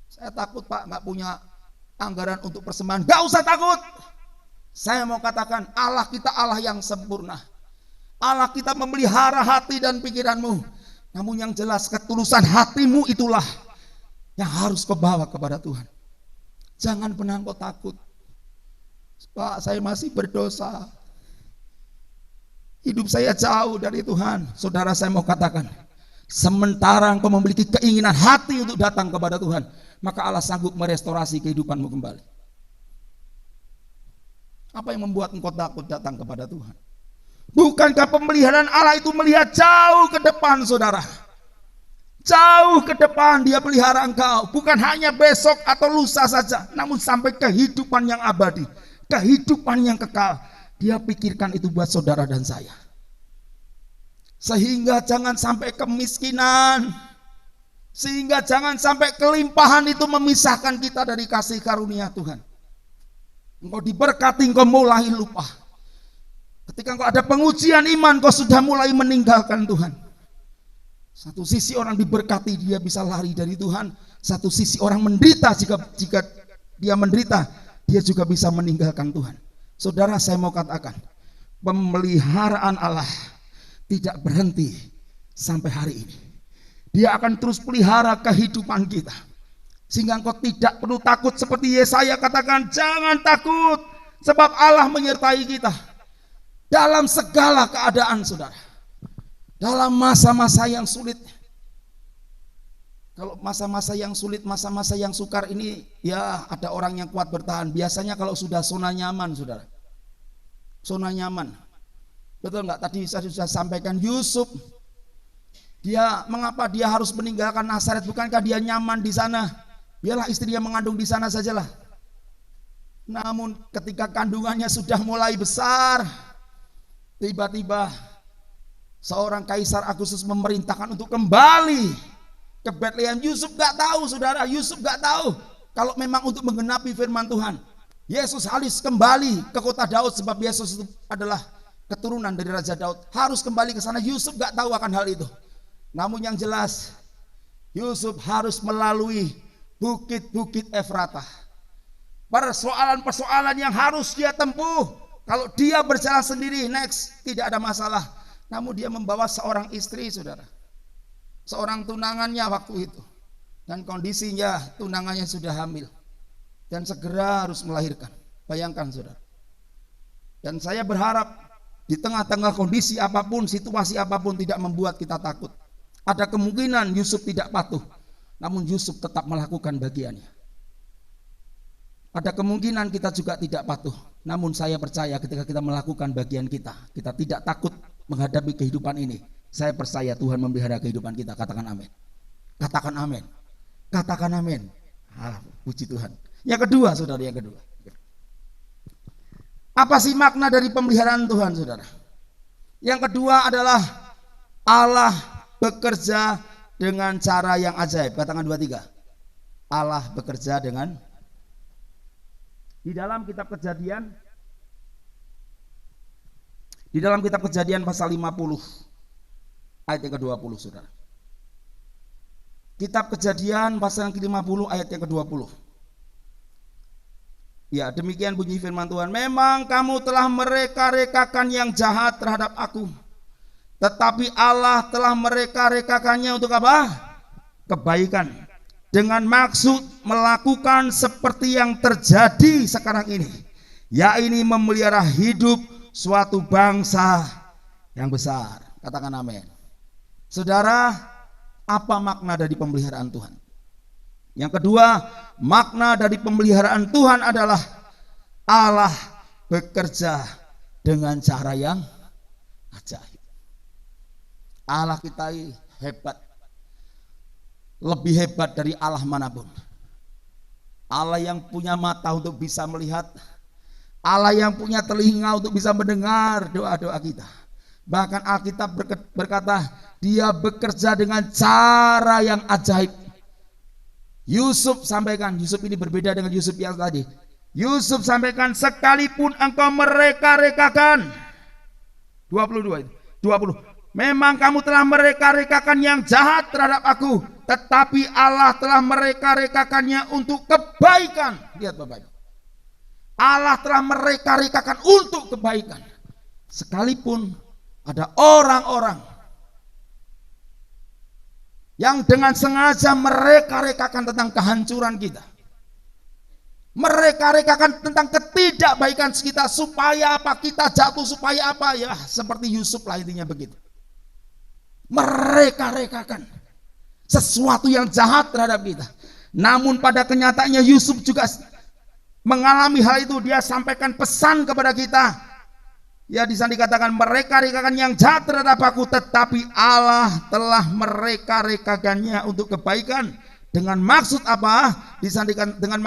Saya takut Pak, nggak punya anggaran untuk persembahan. Nggak usah takut. Saya mau katakan Allah kita Allah yang sempurna. Allah kita memelihara hati dan pikiranmu. Namun yang jelas ketulusan hatimu itulah yang harus kau bawa kepada Tuhan. Jangan pernah kau takut. Pak, saya masih berdosa. Hidup saya jauh dari Tuhan. Saudara, saya mau katakan, sementara engkau memiliki keinginan hati untuk datang kepada Tuhan, maka Allah sanggup merestorasi kehidupanmu kembali. Apa yang membuat engkau takut datang kepada Tuhan? Bukankah pemeliharaan Allah itu melihat jauh ke depan saudara? Jauh ke depan dia pelihara engkau. Bukan hanya besok atau lusa saja, namun sampai kehidupan yang abadi, kehidupan yang kekal. Dia pikirkan itu buat saudara dan saya. Sehingga jangan sampai kemiskinan, sehingga jangan sampai kelimpahan itu memisahkan kita dari kasih karunia Tuhan. Engkau diberkati, engkau mulai lupa. Ketika engkau ada pengujian iman, engkau sudah mulai meninggalkan Tuhan. Satu sisi orang diberkati, dia bisa lari dari Tuhan. Satu sisi orang menderita, jika dia menderita, dia juga bisa meninggalkan Tuhan. Saudara, saya mau katakan, pemeliharaan Allah tidak berhenti sampai hari ini. Dia akan terus pelihara kehidupan kita. Sehingga engkau tidak perlu takut seperti Yesaya katakan, jangan takut sebab Allah menyertai kita dalam segala keadaan saudara. Dalam masa-masa yang sulit, Kalau masa-masa yang sulit, masa-masa yang sukar ini, ya ada orang yang kuat bertahan. Biasanya kalau sudah zona nyaman, saudara. Zona nyaman. Betul nggak? Tadi saya sudah sampaikan Yusuf. Mengapa dia harus meninggalkan Nazaret? Bukankah dia nyaman di sana? Biarlah istrinya mengandung di sana sajalah. Namun ketika kandungannya sudah mulai besar, tiba-tiba seorang Kaisar Agustus memerintahkan untuk kembali ke Betlehem. Yusuf gak tahu, saudara. Yusuf gak tahu kalau memang untuk menggenapi firman Tuhan. Yesus harus kembali ke kota Daud, sebab Yesus itu adalah keturunan dari Raja Daud. Harus kembali ke sana. Yusuf gak tahu akan hal itu. Namun yang jelas, Yusuf harus melalui bukit-bukit Efratah. Persoalan-persoalan yang harus dia tempuh. Kalau dia berjalan sendiri, next, tidak ada masalah. Namun dia membawa seorang istri, saudara. Seorang tunangannya waktu itu. Dan kondisinya tunangannya sudah hamil. Dan segera harus melahirkan. Bayangkan, saudara. Dan saya berharap di tengah-tengah kondisi apapun, situasi apapun tidak membuat kita takut. Ada kemungkinan Yusuf tidak patuh, namun Yusuf tetap melakukan bagiannya. Ada kemungkinan kita juga tidak patuh, namun saya percaya ketika kita melakukan bagian kita, kita tidak takut menghadapi kehidupan ini. Saya percaya Tuhan memelihara kehidupan kita. Katakan amin. Katakan amin. Katakan amin. Puji Tuhan. Yang kedua, saudara, yang kedua. Apa sih makna dari pemeliharaan Tuhan, saudara? Yang kedua adalah Allah bekerja dengan cara yang ajaib. Katakan 2-3. Allah bekerja dengan, di dalam kitab Kejadian pasal 50 ayat yang ke-20, saudara. Kitab Kejadian pasal yang ke-50 ayat yang ke-20. Ya, demikian bunyi firman Tuhan. Memang kamu telah mereka-rekakan yang jahat terhadap aku, tetapi Allah telah mereka-rekakannya untuk apa? Kebaikan. Dengan maksud melakukan seperti yang terjadi sekarang ini, yaitu memelihara hidup suatu bangsa yang besar. Katakan amin. Saudara, apa makna dari pemeliharaan Tuhan? Yang kedua, makna dari pemeliharaan Tuhan adalah Allah bekerja dengan cara yang ajaib. Allah kita hebat, lebih hebat dari Allah manapun. Allah yang punya mata untuk bisa melihat, Allah yang punya telinga untuk bisa mendengar doa-doa kita. Bahkan Alkitab berkata, Dia bekerja dengan cara yang ajaib. Yusuf sampaikan, Yusuf ini berbeda dengan Yusuf yang tadi. Yusuf sampaikan, sekalipun engkau mereka-rekakan, 22 itu, 20. Memang kamu telah mereka-rekakan yang jahat terhadap aku, tetapi Allah telah mereka-rekakannya untuk kebaikan. Lihat Bapak, Allah telah mereka-rekakan untuk kebaikan. Sekalipun ada orang-orang yang dengan sengaja mereka-rekakan tentang kehancuran kita, mereka-rekakan tentang ketidakbaikan kita, supaya apa? Kita jatuh, supaya apa? Ya seperti Yusuf lah, intinya begitu. Mereka-rekakan sesuatu yang jahat terhadap kita. Namun pada kenyataannya Yusuf juga mengalami hal itu. Dia sampaikan pesan kepada kita. Ya, di sana dikatakan mereka-rekakan yang jahat terhadap aku, tetapi Allah telah mereka-rekakannya untuk kebaikan. Dengan maksud apa? Di sana dengan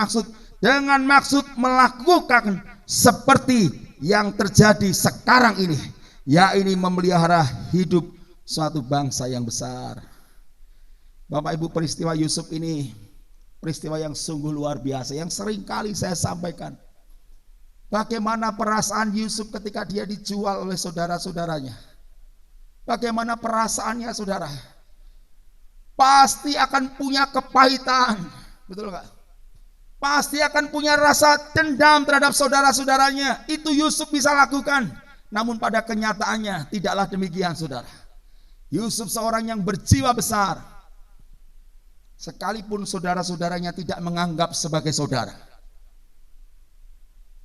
maksud melakukan seperti yang terjadi sekarang ini, yaitu memelihara hidup suatu bangsa yang besar. Bapak Ibu, peristiwa Yusuf ini peristiwa yang sungguh luar biasa, yang sering kali saya sampaikan. Bagaimana perasaan Yusuf ketika dia dijual oleh saudara-saudaranya? Bagaimana perasaannya, saudara? Pasti akan punya kepahitan, betul nggak? Pasti akan punya rasa dendam terhadap saudara-saudaranya. Itu Yusuf bisa lakukan. Namun pada kenyataannya tidaklah demikian, saudara. Yusuf seorang yang berjiwa besar. Sekalipun saudara-saudaranya tidak menganggap sebagai saudara.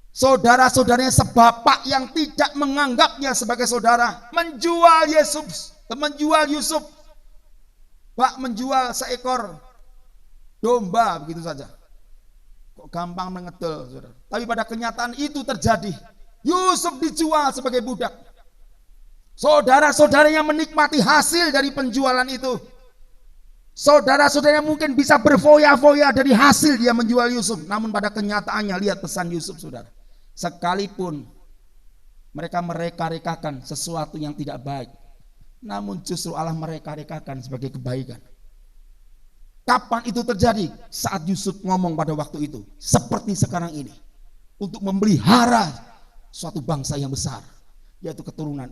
Saudara-saudaranya sebapak yang tidak menganggapnya sebagai saudara menjual Yusuf. Pak, menjual seekor domba begitu saja. Kok gampang mengedel, saudara. Tapi pada kenyataan itu terjadi. Yusuf dijual sebagai budak. Saudara-saudara yang menikmati hasil dari penjualan itu, saudara-saudara mungkin bisa berfoya-foya dari hasil dia menjual Yusuf. Namun pada kenyataannya, lihat pesan Yusuf, saudara. Sekalipun mereka mereka-rekakan sesuatu yang tidak baik, namun justru Allah mereka-rekakan sebagai kebaikan. Kapan itu terjadi? Saat Yusuf ngomong pada waktu itu, seperti sekarang ini, untuk memelihara suatu bangsa yang besar, yaitu keturunan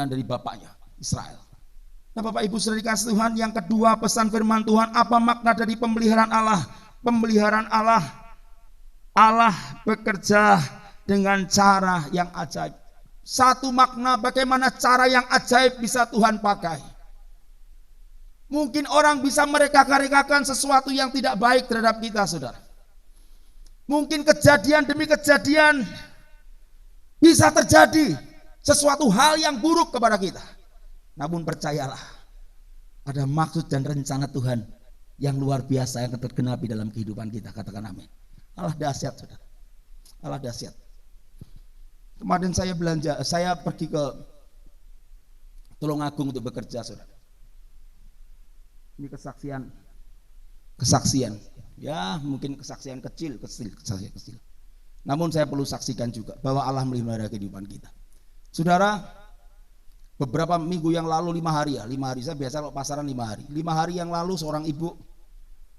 dari bapaknya Israel. Nah, Bapak Ibu saudara dikasih Tuhan, yang kedua pesan firman Tuhan, apa makna dari pemeliharaan Allah? Pemeliharaan Allah, Allah bekerja dengan cara yang ajaib. Satu makna bagaimana cara yang ajaib bisa Tuhan pakai. Mungkin orang bisa mereka-rekakan sesuatu yang tidak baik terhadap kita, saudara. Mungkin kejadian demi kejadian bisa terjadi sesuatu hal yang buruk kepada kita. Namun percayalah, ada maksud dan rencana Tuhan yang luar biasa yang tergenapi dalam kehidupan kita. Katakan amin. Allah dahsyat, saudara. Allah dahsyat. Kemarin saya pergi ke Tulungagung untuk bekerja, saudara. Ini kesaksian. Ya, mungkin kesaksian kecil. Namun saya perlu saksikan juga bahwa Allah melihara kehidupan kita. Saudara, beberapa minggu yang lalu, 5 hari, saya biasa kalau pasaran 5 hari. 5 hari yang lalu seorang ibu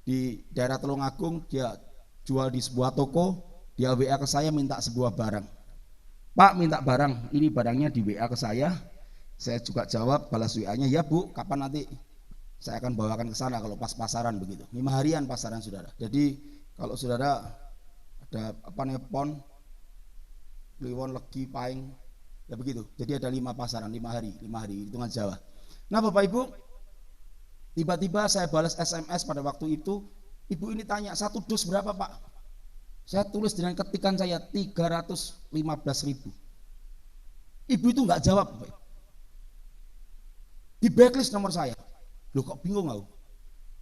di daerah Tulungagung, dia jual di sebuah toko, dia WA ke saya minta sebuah barang. Pak, minta barang, ini barangnya di WA ke saya juga jawab, balas WA-nya, ya Bu, kapan nanti saya akan bawakan ke sana kalau pas pasaran begitu. 5 harian pasaran, saudara. Jadi kalau saudara ada pon, Kliwon, Legi, Paing, ya begitu. Jadi ada 5 pasaran, 5 hari hitungan Jawa. Nah, Bapak Ibu, tiba-tiba saya balas SMS pada waktu itu. Ibu ini tanya, 1 dus berapa Pak? Saya tulis dengan ketikan saya 315.000. Ibu itu nggak jawab, Bapak. Di backlist nomor saya. Loh, kok bingung aku?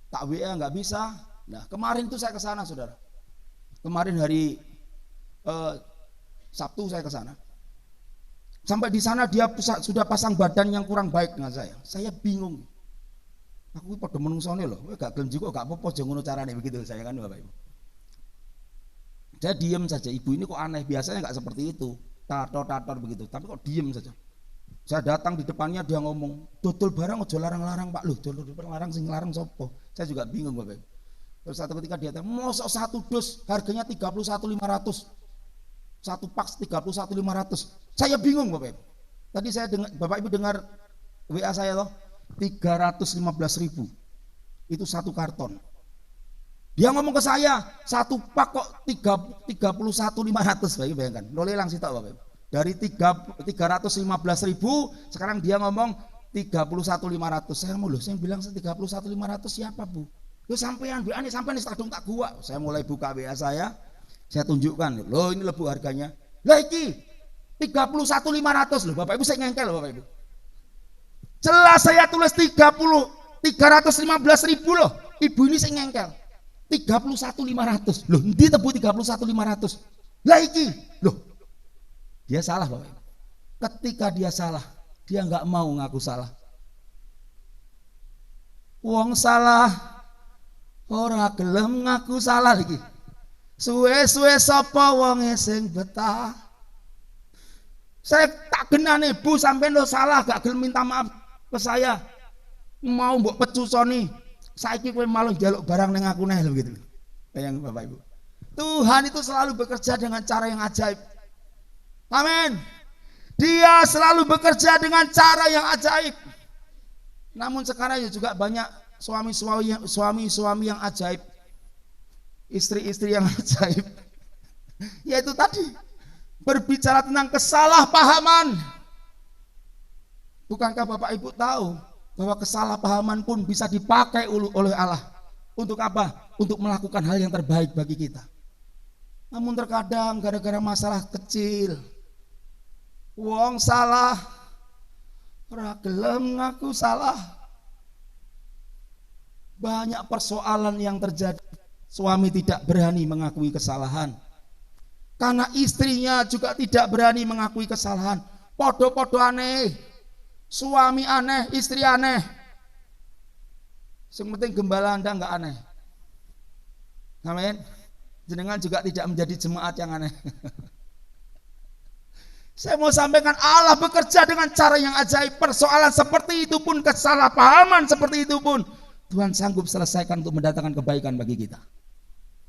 Tak WA nggak bisa. Nah, kemarin itu saya ke sana, saudara. Kemarin hari Sabtu saya ke sana. Sampai di sana dia sudah pasang badan yang kurang baik dengan saya. Saya bingung. Aku pada menungsone loh, gak gelem juga, gak apa-apa jangan ngono carane begitu saya kan, Bapak Ibu. Saya diam saja, ibu ini kok aneh, biasanya nggak seperti itu, tator begitu, tapi kok diam saja. Saya datang di depannya, dia ngomong, dodol barang ojo larang-larang Pak. Loh, dodol larang sing larang sopo? Saya juga bingung, Bapak Ibu. Terus satu ketika dia tanya, mosok 1 dus harganya 31.500, 1 pak 31.500. Saya bingung, Bapak Ibu. Tadi saya dengar, Bapak Ibu dengar WA saya loh, 315.000 itu 1 karton. Dia ngomong ke saya 1 pak kok 31.500. Bayangkan, lo lelang sih tak, Bapak Ibu. Dari 315.000 sekarang dia ngomong 31.500. Saya mau loh, saya bilang 31.500 siapa Bu? Lo sampean WA nih, sampean kadung tak gua. Saya mulai buka WA saya tunjukkan, loh ini lebu harganya. Lah iki 31.500 loh, Bapak Ibu, saya ngengkel loh, Bapak Ibu. Jelas saya tulis 315.000 loh. Ibu ini saya ngengkel 31.500 loh, ndi tebu 31.500. Lah iki loh, dia salah, Bapak Ibu. Ketika dia salah, dia nggak mau ngaku salah. Wong salah ora gelem ngaku salah lagi. Suwe-suwe sapa wonge sing betah. Saya tak genane Bu, sampean lo salah gak gelem minta maaf ke saya. Mau mbok pecusoni, saiki kowe malah njaluk barang ning aku neh lho gitu. Bayang Bapak Ibu. Tuhan itu selalu bekerja dengan cara yang ajaib. Amin. Dia selalu bekerja dengan cara yang ajaib. Namun sekarang juga banyak suami-suami yang ajaib, istri-istri yang ajaib. Yaitu tadi berbicara tentang kesalahpahaman. Bukankah Bapak Ibu tahu bahwa kesalahpahaman pun bisa dipakai oleh Allah untuk apa? Untuk melakukan hal yang terbaik bagi kita. Namun terkadang gara-gara masalah kecil, wong salah ora gelem ngaku salah. Banyak persoalan yang terjadi. Suami tidak berani mengakui kesalahan. Karena istrinya juga tidak berani mengakui kesalahan. Podo-podo aneh. Suami aneh, istri aneh. Yang penting gembala Anda enggak aneh. Amin. Jenengan juga tidak menjadi jemaat yang aneh. Saya mau sampaikan, Allah bekerja dengan cara yang ajaib. Persoalan seperti itu pun, kesalahpahaman seperti itu pun, Tuhan sanggup selesaikan untuk mendatangkan kebaikan bagi kita.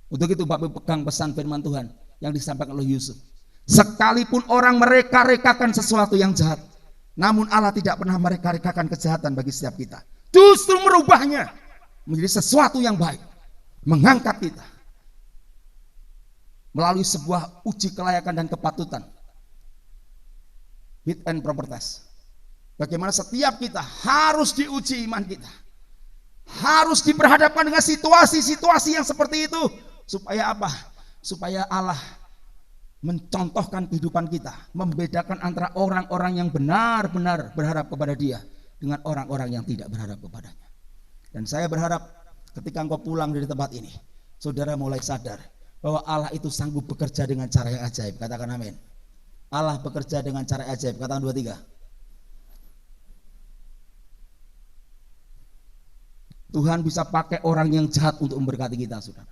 Untuk itu Bapak pegang pesan firman Tuhan yang disampaikan oleh Yusuf. Sekalipun orang mereka-rekakan sesuatu yang jahat, namun Allah tidak pernah mereka-rekakan kejahatan bagi setiap kita. Justru merubahnya menjadi sesuatu yang baik. Mengangkat kita melalui sebuah uji kelayakan dan kepatutan. Fit and proper test. Bagaimana setiap kita harus diuji iman kita. Harus diperhadapkan dengan situasi-situasi yang seperti itu. Supaya apa? Supaya Allah mencontohkan kehidupan kita. Membedakan antara orang-orang yang benar-benar berharap kepada Dia dengan orang-orang yang tidak berharap kepadanya. Dan saya berharap ketika engkau pulang dari tempat ini, saudara mulai sadar bahwa Allah itu sanggup bekerja dengan cara yang ajaib. Katakan amin. Allah bekerja dengan cara ajaib. Katakan 2, 3. Tuhan bisa pakai orang yang jahat untuk memberkati kita, saudara.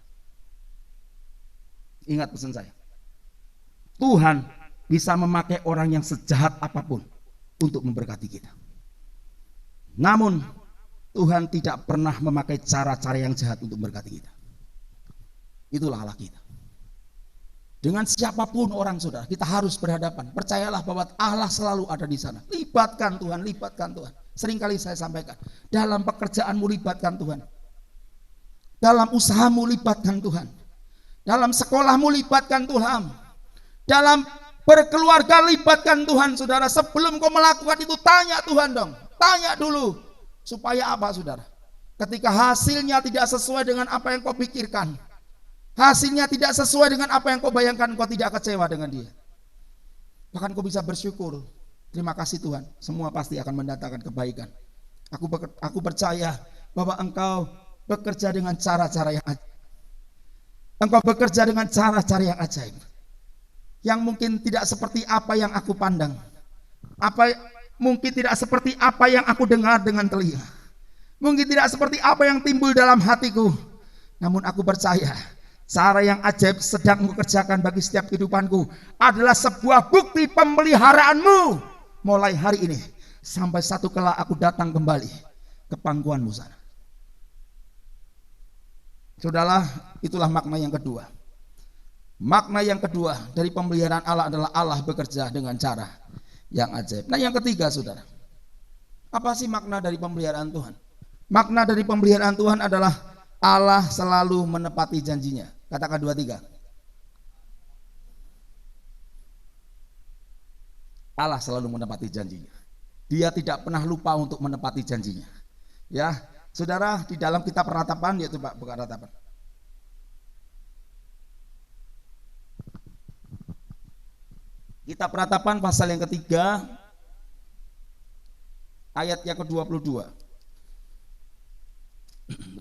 Ingat pesan saya. Tuhan bisa memakai orang yang sejahat apapun untuk memberkati kita. Namun Tuhan tidak pernah memakai cara-cara yang jahat untuk memberkati kita. Itulah Allah kita. Dengan siapapun orang, saudara, kita harus berhadapan. Percayalah bahwa Allah selalu ada di sana. Libatkan Tuhan, libatkan Tuhan. Seringkali saya sampaikan, dalam pekerjaanmu libatkan Tuhan. Dalam usahamu libatkan Tuhan. Dalam sekolahmu libatkan Tuhan. Dalam berkeluarga libatkan Tuhan, saudara. Sebelum kau melakukan itu, tanya Tuhan dong. Tanya dulu. Supaya apa, saudara? Ketika hasilnya tidak sesuai dengan apa yang kau pikirkan, hasilnya tidak sesuai dengan apa yang kau bayangkan, kau tidak kecewa dengan dia. Bahkan kau bisa bersyukur. Terima kasih Tuhan, semua pasti akan mendatangkan kebaikan. Aku percaya bahwa engkau bekerja dengan cara-cara yang ajaib. Engkau bekerja dengan cara-cara yang ajaib. Yang mungkin tidak seperti apa yang aku pandang. Mungkin tidak seperti apa yang aku dengar dengan telinga. Mungkin tidak seperti apa yang timbul dalam hatiku. Namun aku percaya cara yang ajaib sedang mengerjakan bagi setiap kehidupanku adalah sebuah bukti pemeliharaanmu mulai hari ini sampai satu kala aku datang kembali ke pangkuanmu sana. Saudara, itulah makna yang kedua. Makna yang kedua dari pemeliharaan Allah adalah Allah bekerja dengan cara yang ajaib. Nah, yang ketiga, saudara, apa sih makna dari pemeliharaan Tuhan? Makna dari pemeliharaan Tuhan adalah Allah selalu menepati janjinya. Katakan 2, 3. Allah selalu menepati janjinya. Dia tidak pernah lupa untuk menepati janjinya. Ya, saudara, di dalam kitab Ratapan, yaitu Pak, bukan Ratapan. Kitab Ratapan pasal yang ketiga, ayat yang ke-22.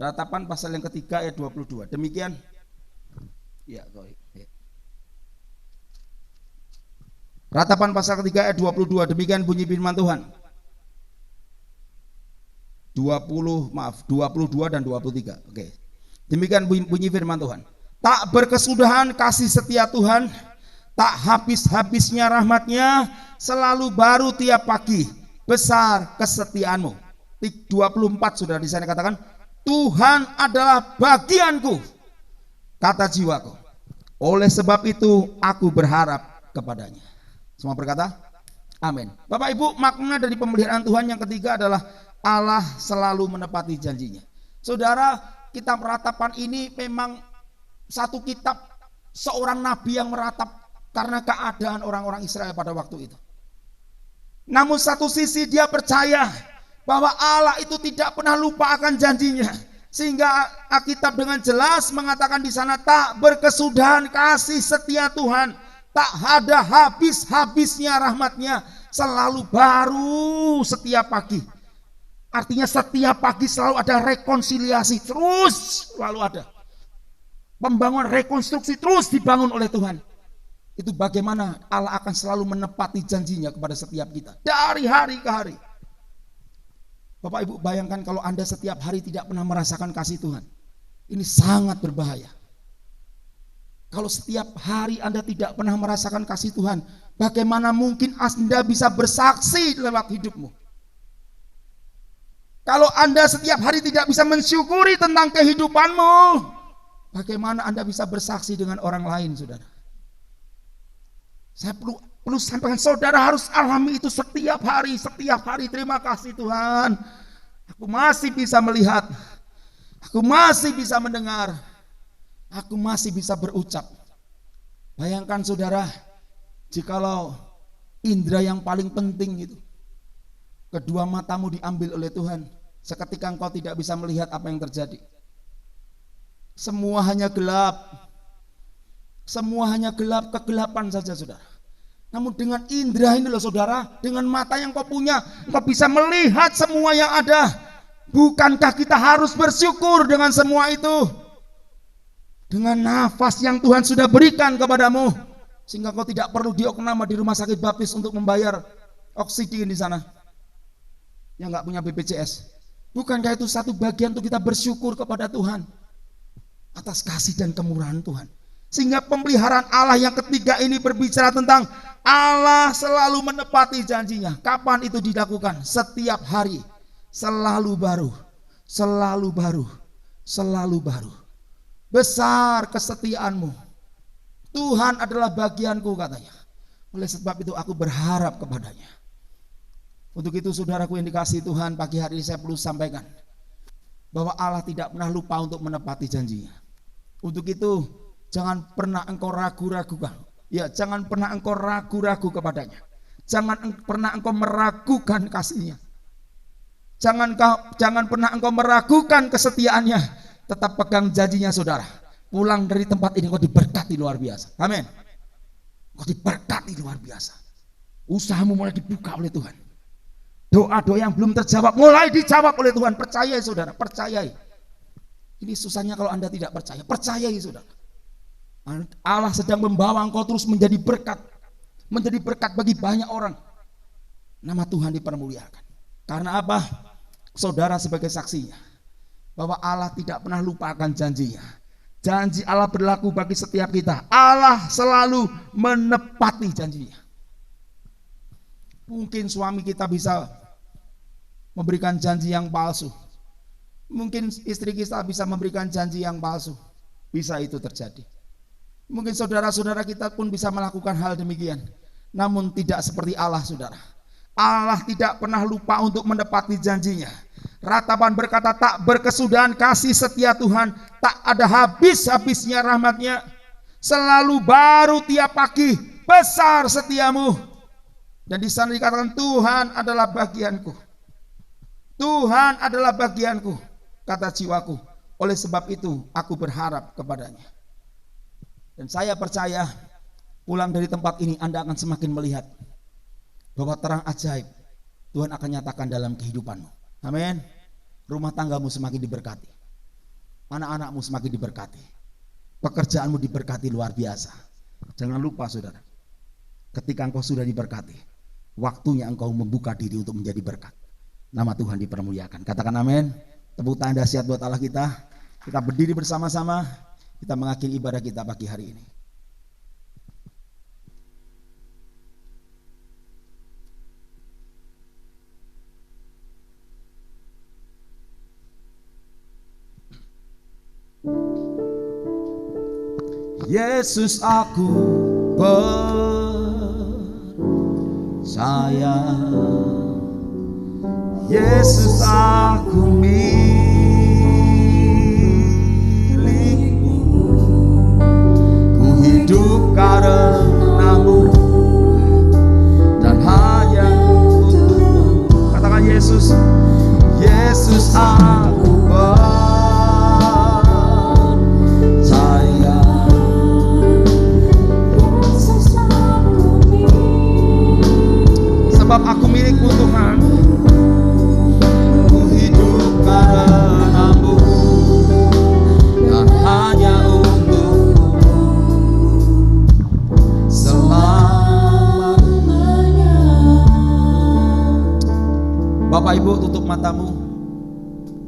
Ratapan pasal yang ketiga ayat 22. Demikian. Ya, ya. Ratapan pasal ketiga ayat 22. Demikian bunyi firman Tuhan. 22 dan 23. Oke. Demikian bunyi firman Tuhan. Tak berkesudahan kasih setia Tuhan, tak habis-habisnya rahmatnya, selalu baru tiap pagi, besar kesetiaanmu. 24 sudah di sana katakan, Tuhan adalah bagianku, kata jiwaku. Oleh sebab itu aku berharap kepadanya. Semua berkata, amin. Bapak Ibu, makna dari pemeliharaan Tuhan yang ketiga adalah Allah selalu menepati janjinya. Saudara, kitab Ratapan ini memang satu kitab seorang nabi yang meratap karena keadaan orang-orang Israel pada waktu itu. Namun satu sisi dia percaya bahwa Allah itu tidak pernah lupa akan janjinya, sehingga Alkitab dengan jelas mengatakan di sana, tak berkesudahan kasih setia Tuhan, tak ada habis-habisnya rahmatnya, selalu baru setiap pagi. Artinya setiap pagi selalu ada rekonsiliasi, terus selalu ada. Pembangunan rekonstruksi terus dibangun oleh Tuhan. Itu bagaimana Allah akan selalu menepati janjinya kepada setiap kita. Dari hari ke hari. Bapak Ibu bayangkan kalau Anda setiap hari tidak pernah merasakan kasih Tuhan. Ini sangat berbahaya. Kalau setiap hari Anda tidak pernah merasakan kasih Tuhan, bagaimana mungkin Anda bisa bersaksi lewat hidupmu? Kalau Anda setiap hari tidak bisa mensyukuri tentang kehidupanmu, bagaimana Anda bisa bersaksi dengan orang lain, saudara? Saya perlu sampaikan, saudara harus alami itu setiap hari. Setiap hari, terima kasih Tuhan, aku masih bisa melihat, aku masih bisa mendengar, aku masih bisa berucap. Bayangkan saudara, jikalau indera yang paling penting itu, kedua matamu diambil oleh Tuhan, seketika engkau tidak bisa melihat apa yang terjadi. Semua hanya gelap. Semua hanya gelap, kegelapan saja saudara. Namun dengan indera ini loh saudara, dengan mata yang kau punya, engkau bisa melihat semua yang ada. Bukankah kita harus bersyukur dengan semua itu? Dengan nafas yang Tuhan sudah berikan kepadamu, sehingga kau tidak perlu diopname di rumah sakit baptis untuk membayar oksigen di sana, yang nggak punya BPJS. Bukankah itu satu bagian untuk kita bersyukur kepada Tuhan atas kasih dan kemurahan Tuhan? Sehingga pemeliharaan Allah yang ketiga ini berbicara tentang Allah selalu menepati janjinya. Kapan itu dilakukan? Setiap hari, selalu baru, selalu baru, selalu baru. Besar kesetiaanmu. Tuhan adalah bagianku, katanya. Oleh sebab itu aku berharap kepadanya. Untuk itu saudaraku yang dikasihi Tuhan, pagi hari ini saya perlu sampaikan bahwa Allah tidak pernah lupa untuk menepati janjinya. Untuk itu jangan pernah engkau ragu-ragukan. Ya, jangan pernah engkau ragu-ragu kepadanya. Jangan pernah engkau meragukan kasihnya. Jangan pernah engkau meragukan kesetiaannya. Tetap pegang janjinya saudara. Pulang dari tempat ini engkau diberkati luar biasa. Amin. Engkau diberkati luar biasa. Usahamu mulai dibuka oleh Tuhan. Doa-doa yang belum terjawab mulai dijawab oleh Tuhan. Percayai saudara, percayai. Ini susahnya kalau Anda tidak percaya. Percayai saudara. Allah sedang membawa engkau terus menjadi berkat. Menjadi berkat bagi banyak orang. Nama Tuhan dipermuliakan. Karena apa? Saudara sebagai saksinya, bahwa Allah tidak pernah lupakan janjinya. Janji Allah berlaku bagi setiap kita. Allah selalu menepati janjinya. Mungkin suami kita bisa memberikan janji yang palsu. Mungkin istri kita bisa memberikan janji yang palsu. Bisa itu terjadi. Mungkin saudara-saudara kita pun bisa melakukan hal demikian. Namun tidak seperti Allah saudara. Allah tidak pernah lupa untuk menepati janjinya. Ratapan berkata, tak berkesudahan kasih setia Tuhan, tak ada habis-habisnya rahmatnya. Selalu baru tiap pagi, besar setiamu. Dan di sana dikatakan Tuhan adalah bagianku. Tuhan adalah bagianku, kata jiwaku. Oleh sebab itu aku berharap kepadanya. Dan saya percaya pulang dari tempat ini Anda akan semakin melihat bahwa terang ajaib Tuhan akan nyatakan dalam kehidupanmu. Amin. Rumah tanggamu semakin diberkati. Anak-anakmu semakin diberkati. Pekerjaanmu diberkati luar biasa. Jangan lupa saudara, ketika engkau sudah diberkati, waktunya engkau membuka diri untuk menjadi berkat. Nama Tuhan dipermuliakan. Katakan amin. Tepuk tangan dahsyat buat Allah kita. Kita berdiri bersama-sama. Kita mengakhiri ibadah kita pagi hari ini. Yesus aku percaya, Yesus aku milikmu, ku hidup karenamu dan hanya untukmu. Katakan Yesus, Yesus aku percaya, sebab aku milikmu Tuhan. Ku Bapak Ibu, tutup matamu,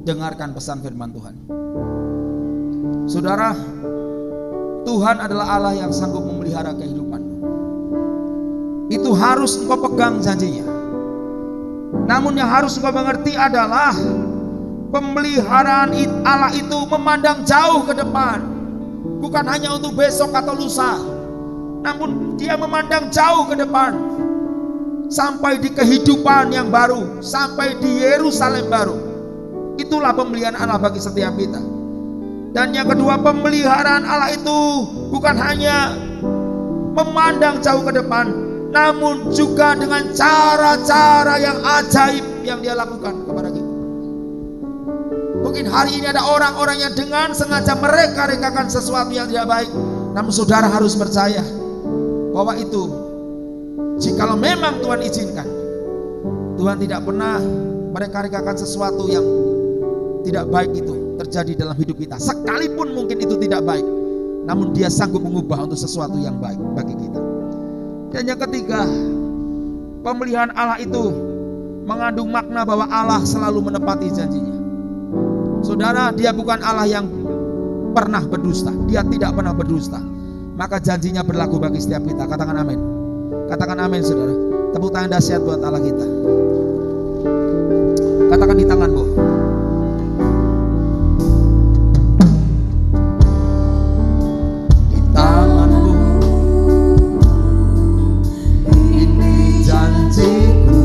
dengarkan pesan firman Tuhan. Saudara, Tuhan adalah Allah yang sanggup memelihara kehidupanmu. Itu harus engkau pegang janjinya. Namun yang harus engkau mengerti adalah pemeliharaan Allah itu memandang jauh ke depan, bukan hanya untuk besok atau lusa, namun dia memandang jauh ke depan, sampai di kehidupan yang baru, sampai di Yerusalem baru. Itulah pemeliharaan Allah bagi setiap kita. Dan yang kedua, pemeliharaan Allah itu bukan hanya memandang jauh ke depan, namun juga dengan cara-cara yang ajaib yang dia lakukan kepada kita. Mungkin hari ini ada orang-orang yang dengan sengaja mereka-rekakan sesuatu yang tidak baik, namun saudara harus percaya bahwa itu, jikalau memang Tuhan izinkan, Tuhan tidak pernah mereka-rekakan sesuatu yang tidak baik itu terjadi dalam hidup kita. Sekalipun mungkin itu tidak baik, namun dia sanggup mengubah untuk sesuatu yang baik bagi kita. Dan yang ketiga, pemeliharaan Allah itu mengandung makna bahwa Allah selalu menepati janjinya. Saudara, dia bukan Allah yang pernah berdusta. Dia tidak pernah berdusta. Maka janjinya berlaku bagi setiap kita. Katakan amin. Katakan amin, saudara. Tepuk tangan dahsyat buat Allah kita. Katakan di tanganmu. Di tanganmu. Ini janjiku.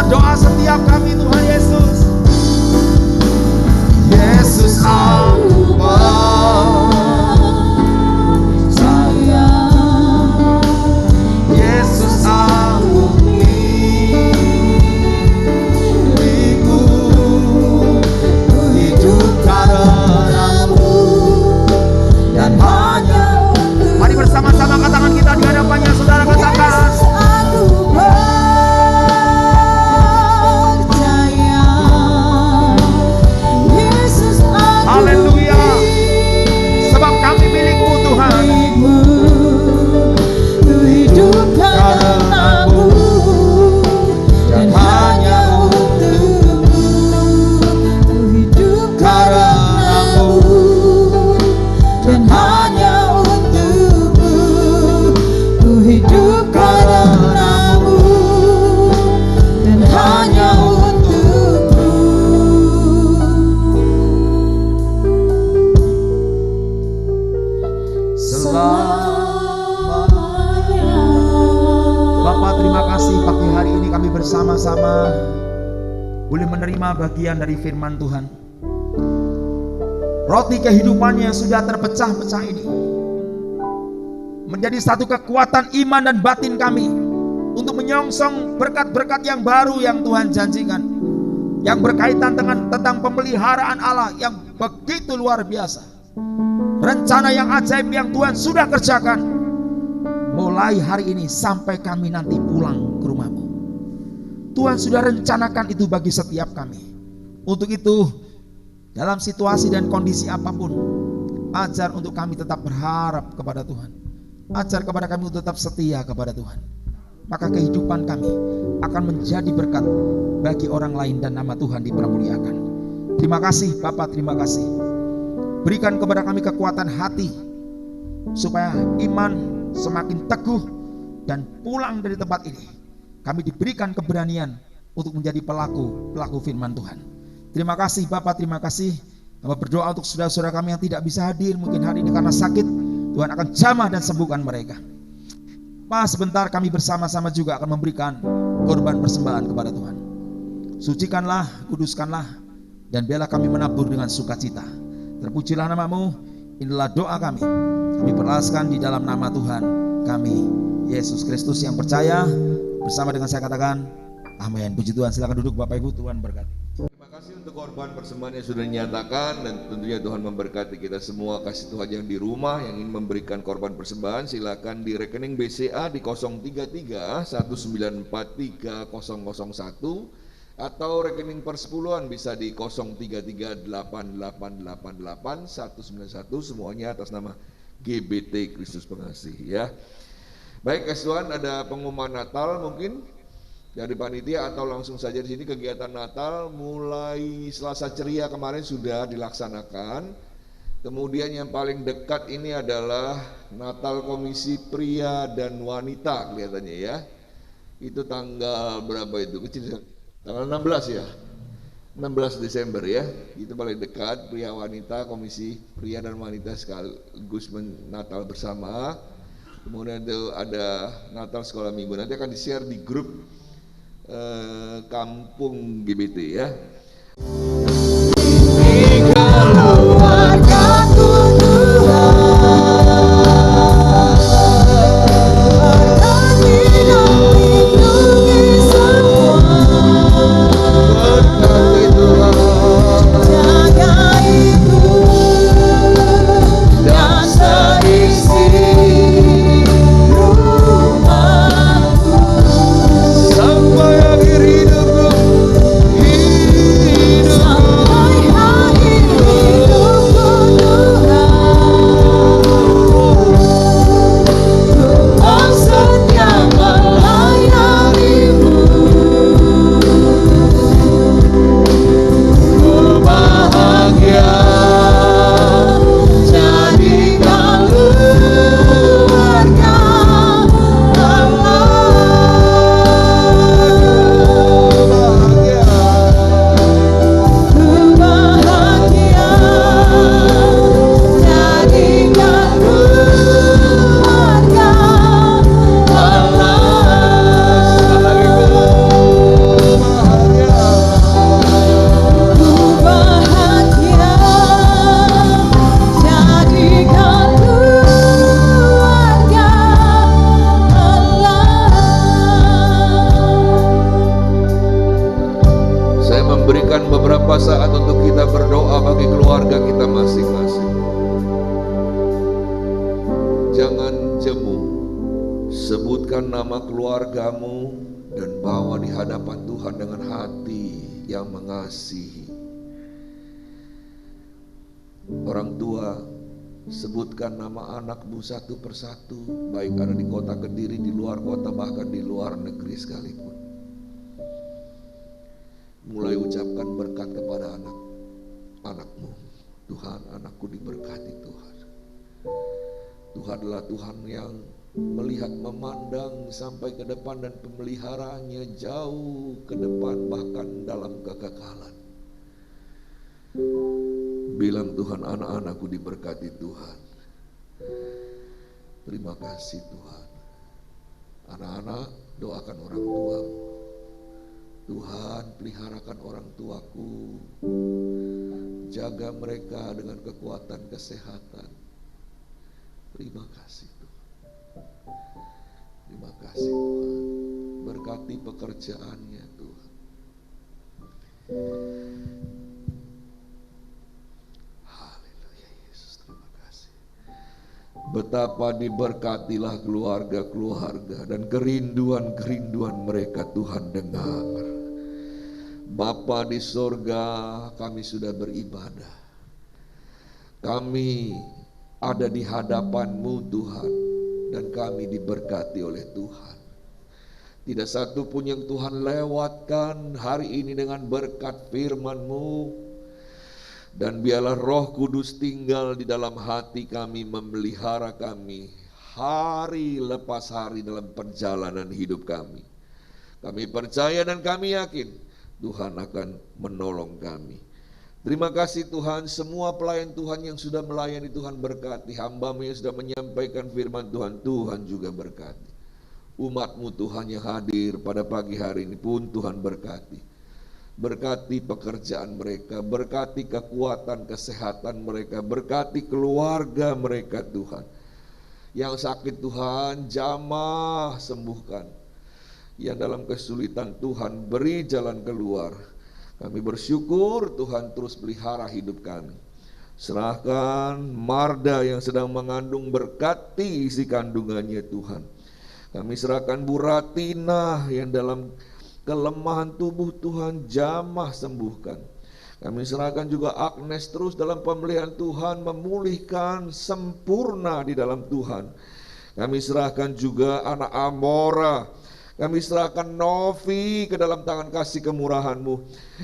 Doa setiap kami, Tuhan Yesus. Yesus aku percaya, Yesus aku milikku, ku hidup karenamu dan hanya. Mari bersama-sama katakan kita di hadapannya, saudara, katakan. Haleluya. Sebab kami milikmu Tuhan. Ku hidup karenamu dan hanya untukmu. Ku hidup karenamu dan hanya untukmu. Ku hidup karenamu dan hanya untukmu. Bapak, terima kasih pagi hari ini kami bersama-sama boleh menerima bagian dari firman Tuhan. Roti kehidupannya sudah terpecah-pecah ini menjadi satu kekuatan iman dan batin kami untuk menyongsong berkat-berkat yang baru yang Tuhan janjikan, yang berkaitan tentang pemeliharaan Allah yang begitu luar biasa. Rencana yang ajaib yang Tuhan sudah kerjakan mulai hari ini sampai kami nanti pulang ke rumahmu. Tuhan sudah rencanakan itu bagi setiap kami. Untuk itu, dalam situasi dan kondisi apapun, ajar untuk kami tetap berharap kepada Tuhan. Ajar kepada kami untuk tetap setia kepada Tuhan. Maka kehidupan kami akan menjadi berkat bagi orang lain dan nama Tuhan dipermuliakan. Terima kasih Bapak, terima kasih. Berikan kepada kami kekuatan hati supaya iman semakin teguh, dan pulang dari tempat ini kami diberikan keberanian untuk menjadi pelaku firman Tuhan. Terima kasih Bapak, terima kasih. Kami berdoa untuk saudara-saudara kami yang tidak bisa hadir mungkin hari ini karena sakit. Tuhan akan jamah dan sembuhkan mereka. Pak, sebentar kami bersama-sama juga akan memberikan korban persembahan kepada Tuhan. Sucikanlah, kuduskanlah, dan biarlah kami menabur dengan sukacita. Terpujilah namamu. Inilah doa kami. Kami perlaskan di dalam nama Tuhan kami, Yesus Kristus yang percaya. Bersama dengan saya katakan, amin. Puji Tuhan. Silakan duduk Bapak Ibu, Tuhan berkati. Terima kasih untuk Korban persembahannya sudah dinyatakan dan tentunya Tuhan memberkati kita semua. Kasih Tuhan yang di rumah yang ingin memberikan korban persembahan silakan di rekening BCA di 033 1943 001 atau rekening persepuluhan bisa di 033 8888 191, semuanya atas nama GBT Kristus Pengasih ya. Baik, kasih Tuhan, ada pengumuman Natal mungkin dari panitia atau langsung saja di sini. Kegiatan Natal mulai Selasa Ceria kemarin sudah dilaksanakan. Kemudian yang paling dekat ini adalah Natal Komisi Pria dan Wanita kelihatannya ya. Itu tanggal berapa itu? Kecil, tanggal 16 ya. 16 Desember ya. Itu paling dekat, pria wanita, komisi pria dan wanita sekaligus Natal bersama. Kemudian itu ada Natal sekolah minggu. Nanti akan di-share di grup kampung GBT ya. Saat untuk kita berdoa bagi keluarga kita masing-masing. Jangan jemu, sebutkan nama keluargamu dan bawa di hadapan Tuhan dengan hati yang mengasihi. Orang tua, sebutkan nama anakmu satu persatu, baik ada di kota Kediri, di luar kota, bahkan di luar negeri sekalipun. Mulai ucapkan berkat kepada anak-anakmu. Tuhan, anakku diberkati Tuhan. Tuhan adalah Tuhan yang melihat, memandang sampai ke depan dan pemeliharaannya jauh ke depan, bahkan dalam kekekalan. Bilang Tuhan, anak-anakku diberkati Tuhan. Terima kasih Tuhan. Anak-anak, doakan orang tuamu. Tuhan, peliharakan orang tuaku, jaga mereka dengan kekuatan kesehatan. Terima kasih Tuhan. Terima kasih Tuhan. Berkati pekerjaannya Tuhan. Haleluya Yesus, terima kasih. Betapa diberkatilah keluarga-keluarga dan kerinduan-kerinduan mereka Tuhan dengar. Bapa di sorga, kami sudah beribadah. Kami ada di hadapan-Mu Tuhan, dan kami diberkati oleh Tuhan. Tidak satu pun yang Tuhan lewatkan hari ini dengan berkat firman-Mu. Dan biarlah Roh Kudus tinggal di dalam hati kami, memelihara kami hari lepas hari dalam perjalanan hidup kami. Kami percaya dan kami yakin Tuhan akan menolong kami. Terima kasih Tuhan, semua pelayan Tuhan yang sudah melayani Tuhan berkati. Hamba-Mu yang sudah menyampaikan firman Tuhan, Tuhan juga berkati. Umat-Mu Tuhan yang hadir pada pagi hari ini pun Tuhan berkati. Berkati pekerjaan mereka, berkati kekuatan kesehatan mereka, berkati keluarga mereka Tuhan. Yang sakit Tuhan jamah sembuhkan. Yang dalam kesulitan Tuhan beri jalan keluar. Kami bersyukur Tuhan terus pelihara hidup kami. Serahkan Marda yang sedang mengandung, berkati isi kandungannya Tuhan. Kami serahkan Bu Ratina yang dalam kelemahan tubuh Tuhan jamah sembuhkan. Kami serahkan juga Agnes terus dalam pemeliharaan Tuhan, memulihkan sempurna di dalam Tuhan. Kami serahkan juga anak Amora. Kami serahkan Novi ke dalam tangan kasih kemurahan-Mu.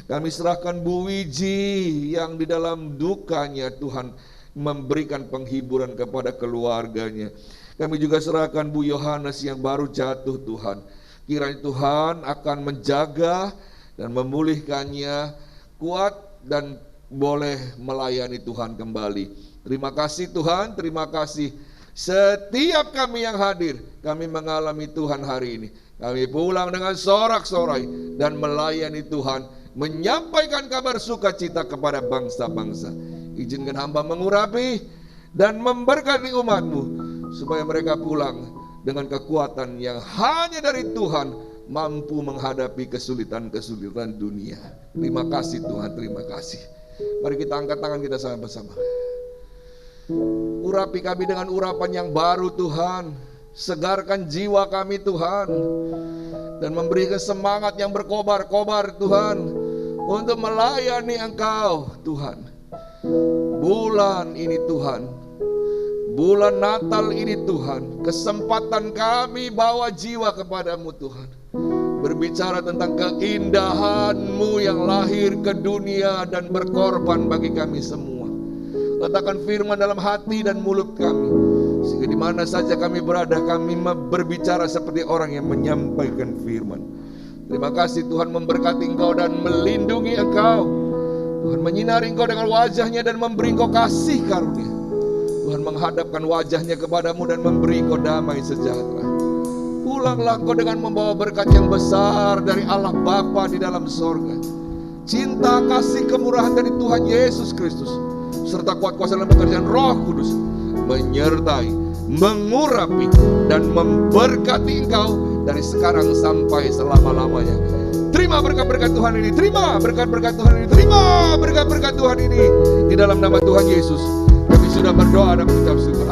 Kami serahkan Bu Wiji yang di dalam dukanya Tuhan memberikan penghiburan kepada keluarganya. Kami juga serahkan Bu Yohanes yang baru jatuh Tuhan. Kiranya Tuhan akan menjaga dan memulihkannya, kuat dan boleh melayani Tuhan kembali. Terima kasih Tuhan, terima kasih. Setiap kami yang hadir, kami mengalami Tuhan hari ini. Kami pulang dengan sorak-sorai dan melayani Tuhan, menyampaikan kabar sukacita kepada bangsa-bangsa. Izinkan hamba mengurapi dan memberkati umat-Mu, supaya mereka pulang dengan kekuatan yang hanya dari Tuhan, mampu menghadapi kesulitan-kesulitan dunia. Terima kasih Tuhan, terima kasih. Mari kita angkat tangan kita sama-sama. Urapi kami dengan urapan yang baru Tuhan. Segarkan jiwa kami Tuhan, dan memberikan semangat yang berkobar-kobar Tuhan, untuk melayani Engkau Tuhan. Bulan ini Tuhan, bulan Natal ini Tuhan, kesempatan kami bawa jiwa kepadamu Tuhan, berbicara tentang keindahan-Mu yang lahir ke dunia dan berkorban bagi kami semua. Letakkan firman dalam hati dan mulut kami, sehingga di mana saja kami berada, kami berbicara seperti orang yang menyampaikan firman. Terima kasih Tuhan, memberkati Engkau dan melindungi Engkau. Tuhan menyinari Engkau dengan wajah-Nya dan memberi Engkau kasih karunia. Tuhan menghadapkan wajah-Nya kepadamu dan memberi Engkau damai sejahtera. Pulanglah Engkau dengan membawa berkat yang besar dari Allah Bapa di dalam sorga. Cinta, kasih, kemurahan dari Tuhan Yesus Kristus, serta kuat kuasa dalam pekerjaan Roh Kudus menyertai, mengurapi, dan memberkati engkau dari sekarang sampai selama-lamanya. Terima berkat-berkat Tuhan ini, terima berkat-berkat Tuhan ini, terima berkat-berkat Tuhan ini. Di dalam nama Tuhan Yesus kami sudah berdoa dan mengucap syukur.